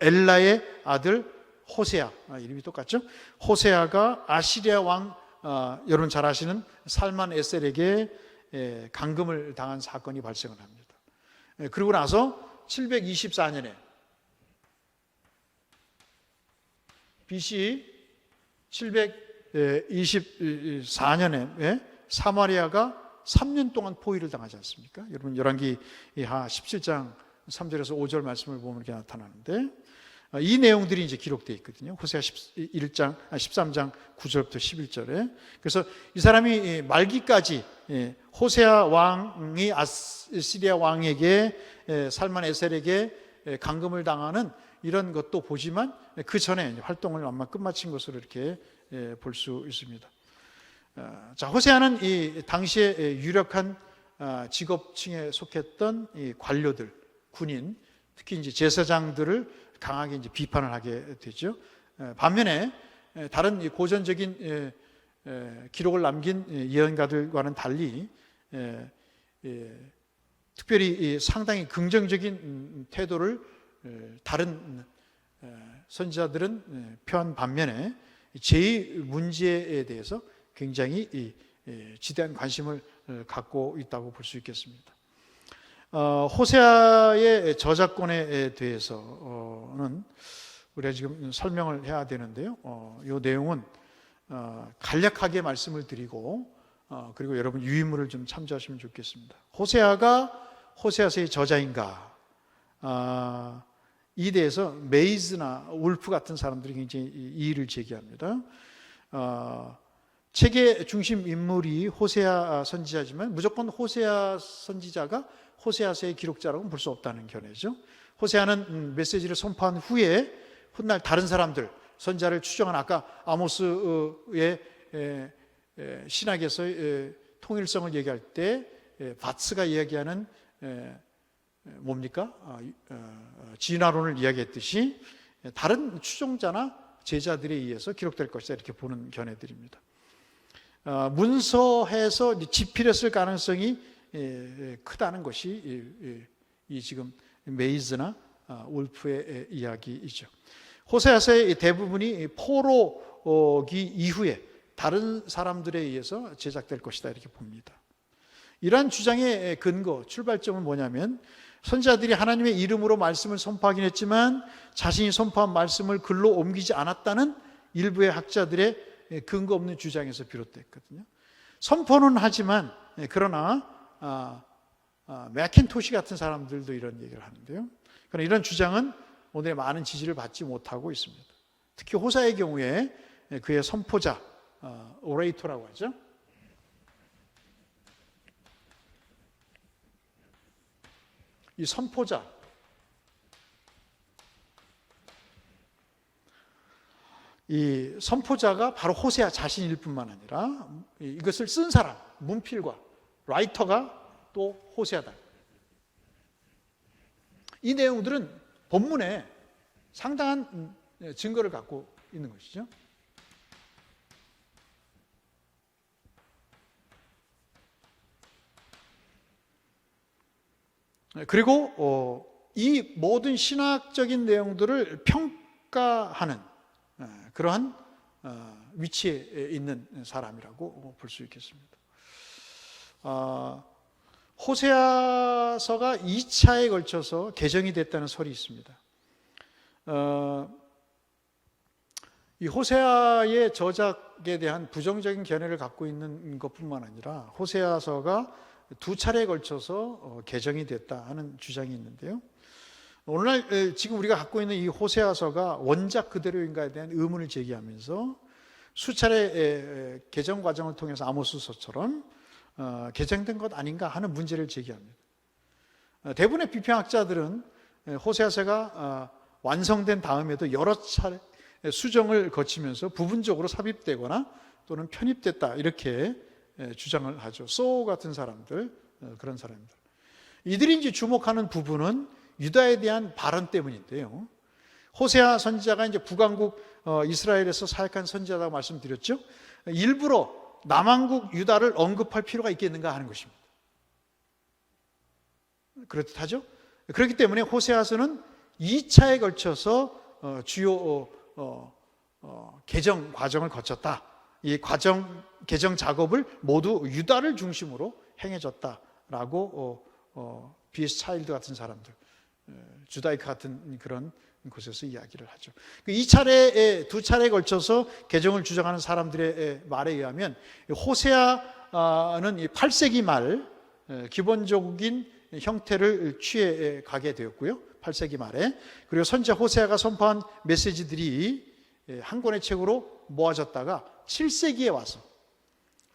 엘라의 아들 호세아, 이름이 똑같죠? 호세아가 아시리아 왕, 여러분 잘 아시는 살만 에셀에게 감금을 당한 사건이 발생을 합니다. 그리고 나서 724년에 BC 724년에 사마리아가 3년 동안 포위를 당하지 않습니까? 여러분 열왕기하 17장 3절에서 5절 말씀을 보면 이렇게 나타나는데, 이 내용들이 이제 기록되어 있거든요. 호세아 13장 9절부터 11절에. 그래서 이 사람이 말기까지 호세아 왕이 아시리아 왕에게, 살만 에셀에게 감금을 당하는 이런 것도 보지만, 그 전에 활동을 아마 끝마친 것으로 이렇게 볼 수 있습니다. 자, 호세아는 이 당시에 유력한 직업층에 속했던 이 관료들, 군인, 특히 이제 제사장들을 강하게 이제 비판을 하게 되죠. 반면에 다른 고전적인 기록을 남긴 예언가들과는 달리 특별히 상당히 긍정적인 태도를 다른 선지자들은 표한 반면에 제의 문제에 대해서 굉장히 지대한 관심을 갖고 있다고 볼 수 있겠습니다. 호세아의 저작권에 대해서는 우리가 지금 설명을 해야 되는데요. 이 내용은 간략하게 말씀을 드리고, 그리고 여러분 유인물을 좀 참조하시면 좋겠습니다. 호세아가 호세아서의 저자인가? 이 대해서 메이즈나 울프 같은 사람들이 굉장히 이의를 제기합니다. 책의 중심 인물이 호세아 선지자지만 무조건 호세아 선지자가 호세아서의 기록자라고는 볼 수 없다는 견해죠. 호세아는 메시지를 선포한 후에 훗날 다른 사람들, 선지자를 추정한 아까 아모스의 신학에서의 통일성을 얘기할 때 바츠가 이야기하는 뭡니까? 진화론을 이야기했듯이 다른 추종자나 제자들에 의해서 기록될 것이다, 이렇게 보는 견해들입니다. 문서에서 집필했을 가능성이 크다는 것이 이 지금 메이즈나 울프의 이야기이죠. 호세아서의 대부분이 포로기 이후에 다른 사람들에 의해서 제작될 것이다, 이렇게 봅니다. 이러한 주장의 근거, 출발점은 뭐냐면, 선지자들이 하나님의 이름으로 말씀을 선포하긴 했지만 자신이 선포한 말씀을 글로 옮기지 않았다는 일부의 학자들의 근거 없는 주장에서 비롯됐거든요. 선포는 하지만, 그러나 맥킨토시 같은 사람들도 이런 얘기를 하는데요. 그러나 이런 주장은 오늘의 많은 지지를 받지 못하고 있습니다. 특히 호세아의 경우에 그의 선포자, 오레이토라고 하죠. 이 선포자, 이 선포자가 바로 호세아 자신일 뿐만 아니라 이것을 쓴 사람, 문필과 라이터가 또 호세아다. 이 내용들은 본문에 상당한 증거를 갖고 있는 것이죠. 그리고 이 모든 신학적인 내용들을 평가하는 그러한 위치에 있는 사람이라고 볼 수 있겠습니다. 호세아서가 2차에 걸쳐서 개정이 됐다는 설이 있습니다. 이 호세아의 저작에 대한 부정적인 견해를 갖고 있는 것뿐만 아니라 호세아서가 2차례에 걸쳐서 개정이 됐다 하는 주장이 있는데요. 오늘날 지금 우리가 갖고 있는 이 호세아서가 원작 그대로인가에 대한 의문을 제기하면서 수차례 개정 과정을 통해서 아모스서처럼 개정된 것 아닌가 하는 문제를 제기합니다. 대부분의 비평학자들은 호세아서가 완성된 다음에도 여러 차례 수정을 거치면서 부분적으로 삽입되거나 또는 편입됐다 이렇게 주장을 하죠. 소우 같은 사람들, 그런 사람들. 이들이 이제 주목하는 부분은 유다에 대한 발언 때문인데요. 호세아 선지자가 이제 북왕국 이스라엘에서 사역한 선지자라고 말씀드렸죠. 일부러 남왕국 유다를 언급할 필요가 있겠는가 하는 것입니다. 그렇듯하죠. 그렇기 때문에 호세아서는 2차에 걸쳐서 주요 개정 과정을 거쳤다. 이 개정 작업을 모두 유다를 중심으로 행해졌다라고 B.S. 차일드 같은 사람들, 주다이크 같은 그런 곳에서 이야기를 하죠. 2차례에 걸쳐서 개정을 주장하는 사람들의 말에 의하면 호세아는 8세기 말 기본적인 형태를 취해 가게 되었고요. 8세기 말에. 그리고 선지자 호세아가 선포한 메시지들이 한 권의 책으로 모아졌다가 7세기에 와서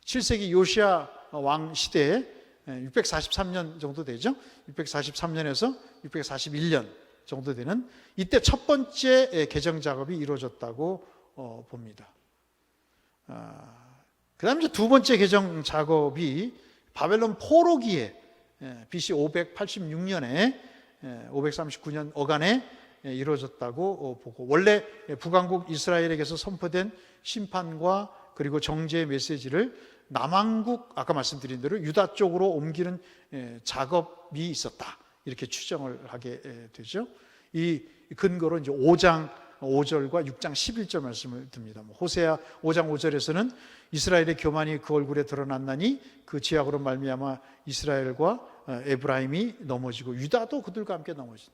7세기 요시야 왕 시대에 643년 정도 되죠. 643년에서 641년 정도 되는 이때 첫 번째 개정 작업이 이루어졌다고 봅니다. 그 다음에 두 번째 개정 작업이 바벨론 포로기에 BC 586년에 539년 어간에 이루어졌다고 보고, 원래 북왕국 이스라엘에게서 선포된 심판과 그리고 정죄의 메시지를 남왕국 아까 말씀드린 대로 유다 쪽으로 옮기는 작업이 있었다 이렇게 추정을 하게 되죠. 이 근거로 이제 5장 5절과 6장 11절 말씀을 듭니다. 호세아 5장 5절에서는 이스라엘의 교만이 그 얼굴에 드러났나니 그 죄악으로 말미암아 이스라엘과 에브라임이 넘어지고 유다도 그들과 함께 넘어진다.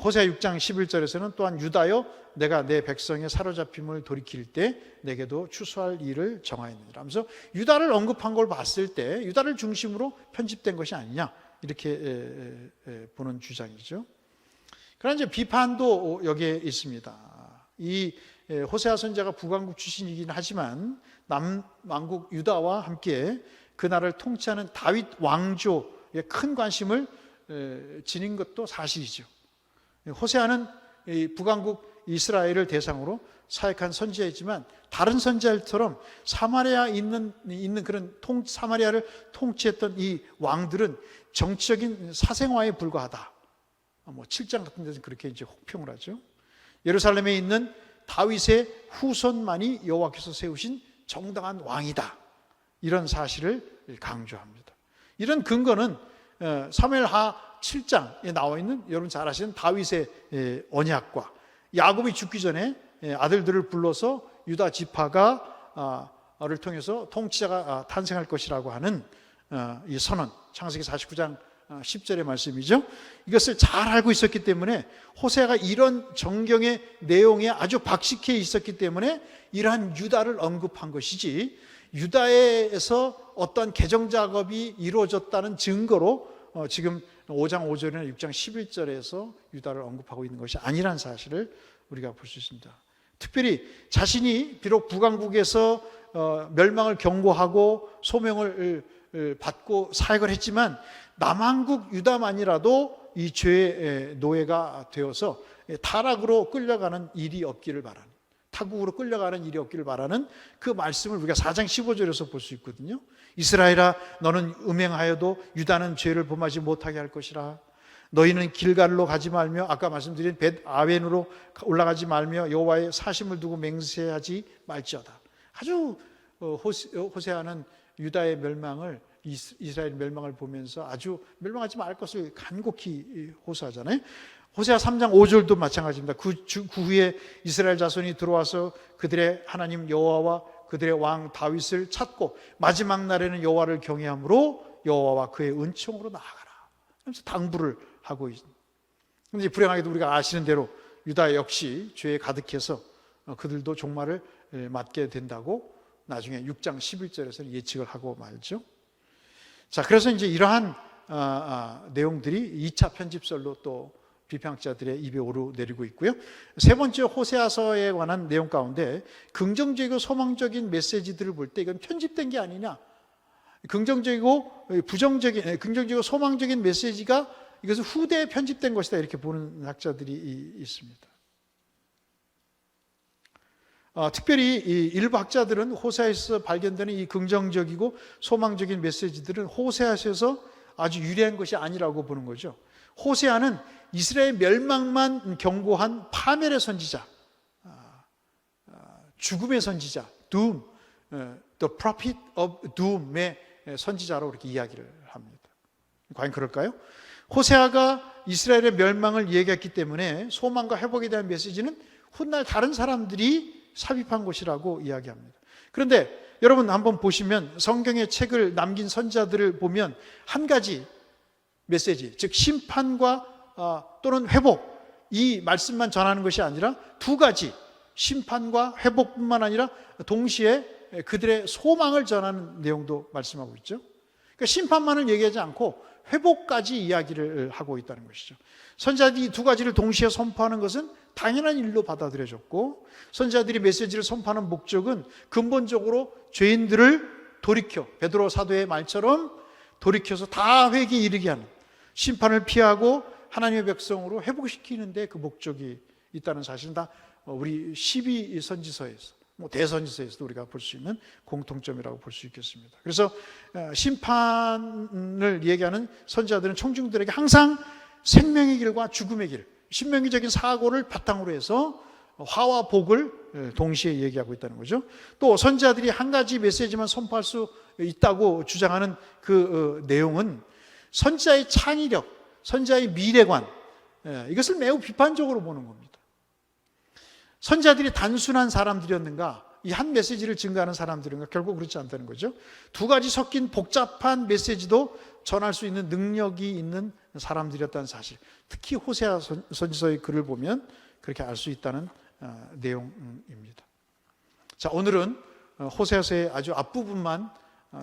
호세아 6장 11절에서는 또한 유다여 내가 내 백성의 사로잡힘을 돌이킬 때 내게도 추수할 일을 정하였느니라 하면서 유다를 언급한 걸 봤을 때 유다를 중심으로 편집된 것이 아니냐 이렇게 보는 주장이죠. 그러나 이제 비판도 여기에 있습니다. 이 호세아 선지자가 북왕국 출신이긴 하지만 남왕국 유다와 함께 그나라를 통치하는 다윗 왕조에 큰 관심을 지닌 것도 사실이죠. 호세아는 북왕국 이스라엘을 대상으로 사역한 선지자이지만 다른 선지자들처럼 사마리아에 있는 그런 사마리아를 통치했던 이 왕들은 정치적인 사생활에 불과하다. 7장 같은 데서 그렇게 이제 혹평을 하죠. 예루살렘에 있는 다윗의 후손만이 여호와께서 세우신 정당한 왕이다. 이런 사실을 강조합니다. 이런 근거는 사무엘하 7장에 나와 있는 여러분 잘 아시는 다윗의 언약과 야곱이 죽기 전에 아들들을 불러서 유다 지파가를 통해서 통치자가 탄생할 것이라고 하는 이 선언, 창세기 49장 10절의 말씀이죠. 이것을 잘 알고 있었기 때문에 호세아가 이런 정경의 내용에 아주 박식해 있었기 때문에 이러한 유다를 언급한 것이지, 유다에서 어떤 개정 작업이 이루어졌다는 증거로 지금 5장 5절이나 6장 11절에서 유다를 언급하고 있는 것이 아니라는 사실을 우리가 볼 수 있습니다. 특별히 자신이 비록 북왕국에서 멸망을 경고하고 소명을 받고 사역을 했지만 남한국 유다만이라도 이 죄의 노예가 되어서 타락으로 끌려가는 일이 없기를 바라는, 타국으로 끌려가는 일이 없기를 바라는 그 말씀을 우리가 4장 15절에서 볼 수 있거든요. 이스라엘아, 너는 음행하여도 유다는 죄를 범하지 못하게 할 것이라. 너희는 길갈로 가지 말며, 아까 말씀드린 벳 아웬으로 올라가지 말며 여호와의 사심을 두고 맹세하지 말지어다. 아주 호세아는 유다의 멸망을, 이스라엘 멸망을 보면서 아주 멸망하지 말 것을 간곡히 호소하잖아요. 호세아 3장 5절도 마찬가지입니다. 그 후에 이스라엘 자손이 들어와서 그들의 하나님 여호와와 그들의 왕 다윗을 찾고 마지막 날에는 여호와를 경외함으로 여호와와 그의 은총으로 나아가라. 그래서 당부를 하고 있습니다. 그런데 불행하게도 우리가 아시는 대로 유다 역시 죄에 가득해서 그들도 종말을 맞게 된다고 나중에 6장 11절에서는 예측을 하고 말죠. 자, 그래서 이제 이러한 내용들이 2차 편집설로 또 비평자들의 입에 오르내리고 있고요. 세 번째 호세아서에 관한 내용 가운데 긍정적이고 소망적인 메시지들을 볼 때 이건 편집된 게 아니냐, 긍정적이고 긍정적이고 소망적인 메시지가 이것은 후대에 편집된 것이다, 이렇게 보는 학자들이 있습니다. 특별히 일부 학자들은 호세아에서 발견되는 이 긍정적이고 소망적인 메시지들은 호세아에서 아주 유리한 것이 아니라고 보는 거죠. 호세아는 이스라엘 멸망만 경고한 파멸의 선지자, 죽음의 선지자, doom, the prophet of doom의 선지자로 이렇게 이야기를 합니다. 과연 그럴까요? 호세아가 이스라엘의 멸망을 얘기했기 때문에 소망과 회복에 대한 메시지는 훗날 다른 사람들이 삽입한 것이라고 이야기합니다. 그런데 여러분 한번 보시면 성경의 책을 남긴 선지자들을 보면 한 가지 메시지, 즉 심판과 또는 회복, 이 말씀만 전하는 것이 아니라 두 가지, 심판과 회복뿐만 아니라 동시에 그들의 소망을 전하는 내용도 말씀하고 있죠. 그러니까 심판만을 얘기하지 않고 회복까지 이야기를 하고 있다는 것이죠. 선지자들이 두 가지를 동시에 선포하는 것은 당연한 일로 받아들여졌고, 선지자들이 메시지를 선포하는 목적은 근본적으로 죄인들을 돌이켜, 베드로 사도의 말처럼 돌이켜서 다 회개에 이르게 하는, 심판을 피하고 하나님의 백성으로 회복시키는 데 그 목적이 있다는 사실은 다 우리 12선지서에서, 대선지서에서도 우리가 볼 수 있는 공통점이라고 볼 수 있겠습니다. 그래서 심판을 얘기하는 선지자들은 청중들에게 항상 생명의 길과 죽음의 길, 신명기적인 사고를 바탕으로 해서 화와 복을 동시에 얘기하고 있다는 거죠. 또 선지자들이 한 가지 메시지만 선포할 수 있다고 주장하는 그 내용은 선지자의 창의력, 선지자의 미래관, 이것을 매우 비판적으로 보는 겁니다. 선지자들이 단순한 사람들이었는가? 이 한 메시지를 증거하는 사람들인가? 결국 그렇지 않다는 거죠. 두 가지 섞인 복잡한 메시지도 전할 수 있는 능력이 있는 사람들이었다는 사실, 특히 호세아 선지서의 글을 보면 그렇게 알 수 있다는 내용입니다. 자, 오늘은 호세아서의 아주 앞부분만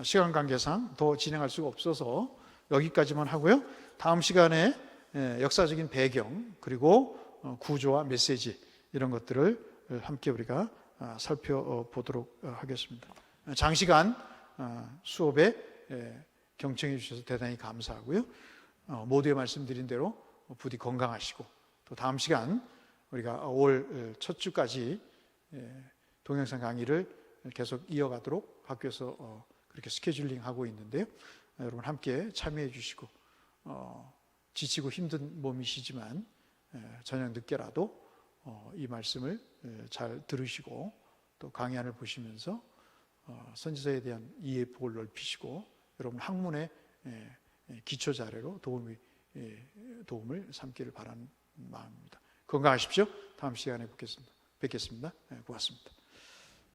시간 관계상 더 진행할 수가 없어서 여기까지만 하고요. 다음 시간에 역사적인 배경, 그리고 구조와 메시지, 이런 것들을 함께 우리가 살펴보도록 하겠습니다. 장시간 수업에 경청해 주셔서 대단히 감사하고요. 모두에 말씀드린 대로 부디 건강하시고, 또 다음 시간 우리가 5월 첫 주까지 동영상 강의를 계속 이어가도록 학교에서 그렇게 스케줄링하고 있는데요. 여러분 함께 참여해 주시고, 지치고 힘든 몸이시지만 저녁 늦게라도 이 말씀을 잘 들으시고 또 강의안을 보시면서 선지서에 대한 이해의 폭을 넓히시고 여러분 학문의 기초 자료로 도움을 삼기를 바라는 마음입니다. 건강하십시오. 다음 시간에 뵙겠습니다. 고맙습니다.